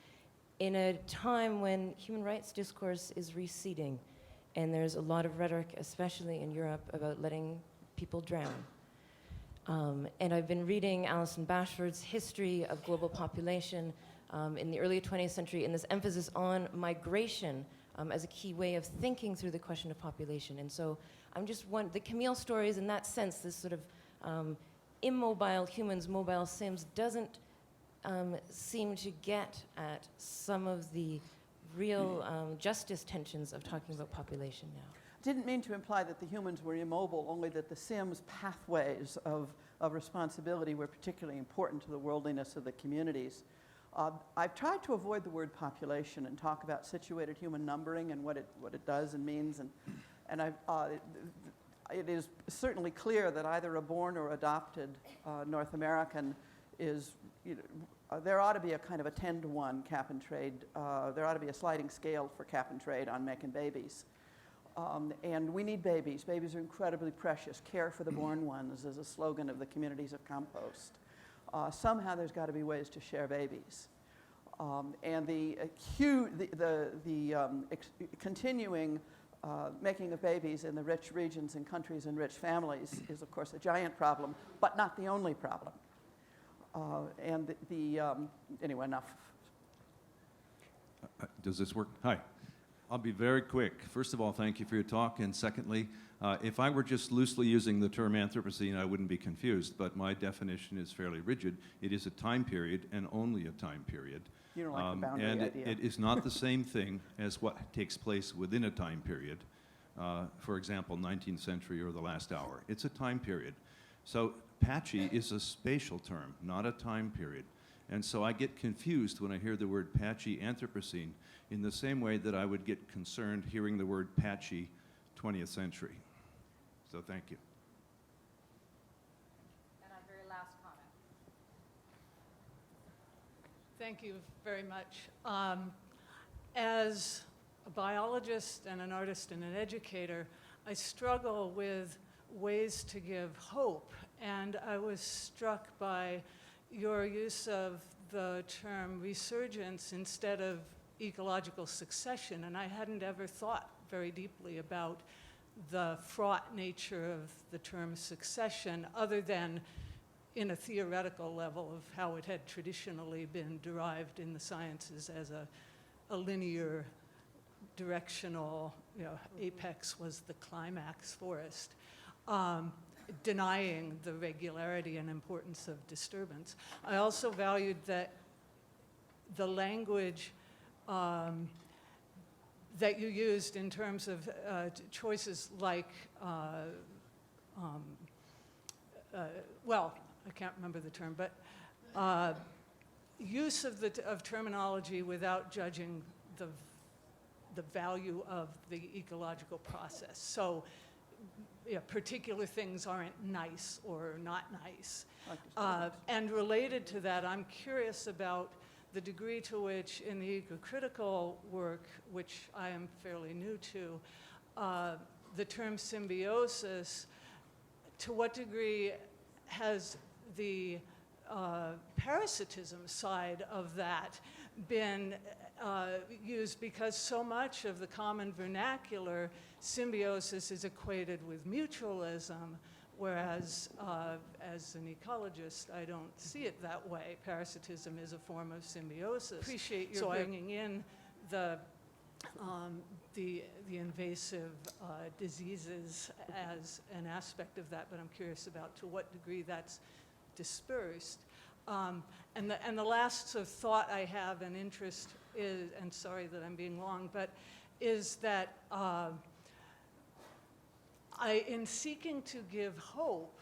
in a time when human rights discourse is receding. And there's a lot of rhetoric, especially in Europe, about letting people drown. And I've been reading Alison Bashford's History of Global Population in the early 20th century, and this emphasis on migration as a key way of thinking through the question of population. And so I'm just the Camille stories, in that sense, this sort of immobile humans, mobile Sims, doesn't seem to get at some of the real justice tensions of talking about population now. Didn't mean to imply that the humans were immobile, only that the Sims' pathways of responsibility were particularly important to the worldliness of the communities. I've tried to avoid the word population and talk about situated human numbering and what it does and means, and it is certainly clear that either a born or adopted North American is, there ought to be a kind of a 10-to-1 cap and trade. There ought to be a sliding scale for cap and trade on making babies. And we need babies. Babies are incredibly precious. Care for the born ones is a slogan of the communities of compost. Somehow there's got to be ways to share babies. And the continuing making of babies in the rich regions and countries and rich families is, of course, a giant problem, but not the only problem. Anyway, enough. Does this work? Hi. I'll be very quick. First of all, thank you for your talk. And secondly, if I were just loosely using the term Anthropocene, I wouldn't be confused. But my definition is fairly rigid. It is a time period and only a time period. You don't like the boundary and idea. it is not the same thing as what takes place within a time period. For example, 19th century or the last hour. It's a time period. So patchy is a spatial term, not a time period. And so I get confused when I hear the word patchy Anthropocene in the same way that I would get concerned hearing the word patchy 20th century. So thank you. And our very last comment. Thank you very much. As a biologist and an artist and an educator, I struggle with ways to give hope. And I was struck by your use of the term resurgence instead of ecological succession. And I hadn't ever thought very deeply about the fraught nature of the term succession other than in a theoretical level of how it had traditionally been derived in the sciences as a linear, directional, apex was the climax forest. denying the regularity and importance of disturbance. I also valued that the language that you used in terms of choices like, well, I can't remember the term, but use of terminology without judging the value of the ecological process. So, yeah, particular things aren't nice or not nice. And related to that, I'm curious about the degree to which in the ecocritical work, which I am fairly new to, the term symbiosis, to what degree has the parasitism side of that been used, because so much of the common vernacular, symbiosis is equated with mutualism, whereas as an ecologist, I don't see it that way. Parasitism is a form of symbiosis. Appreciate your bringing in the invasive diseases as an aspect of that, but I'm curious about to what degree that's dispersed. And the last sort of thought I have and interest is, and sorry that I'm being long, but is that in seeking to give hope,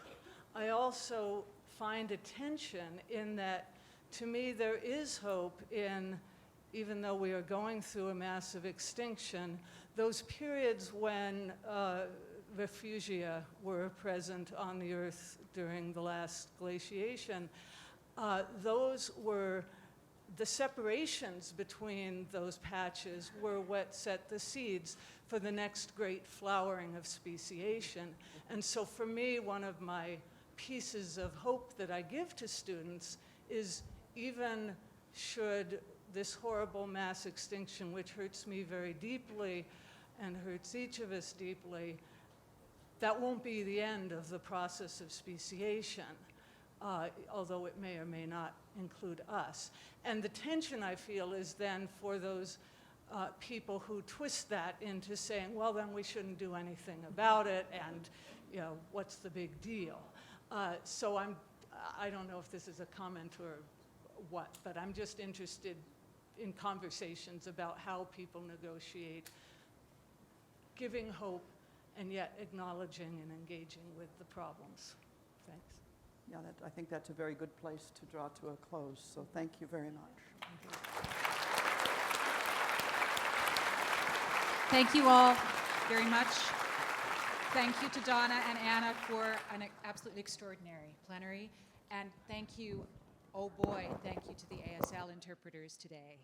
I also find a tension in that, to me, there is hope in, even though we are going through a massive extinction, those periods when refugia were present on the Earth during the last glaciation, those were, the separations between those patches were what set the seeds for the next great flowering of speciation. And so for me, one of my pieces of hope that I give to students is, even should this horrible mass extinction, which hurts me very deeply and hurts each of us deeply, that won't be the end of the process of speciation, although it may or may not include us. And the tension I feel is then for those people who twist that into saying, well, then we shouldn't do anything about it, and what's the big deal? So I don't know if this is a comment or what, but I'm just interested in conversations about how people negotiate giving hope and yet acknowledging and engaging with the problems. Thanks. Yeah, I think that's a very good place to draw to a close, so thank you very much. Thank you all very much. Thank you to Donna and Anna for an absolutely extraordinary plenary. And thank you, oh boy, thank you to the ASL interpreters today.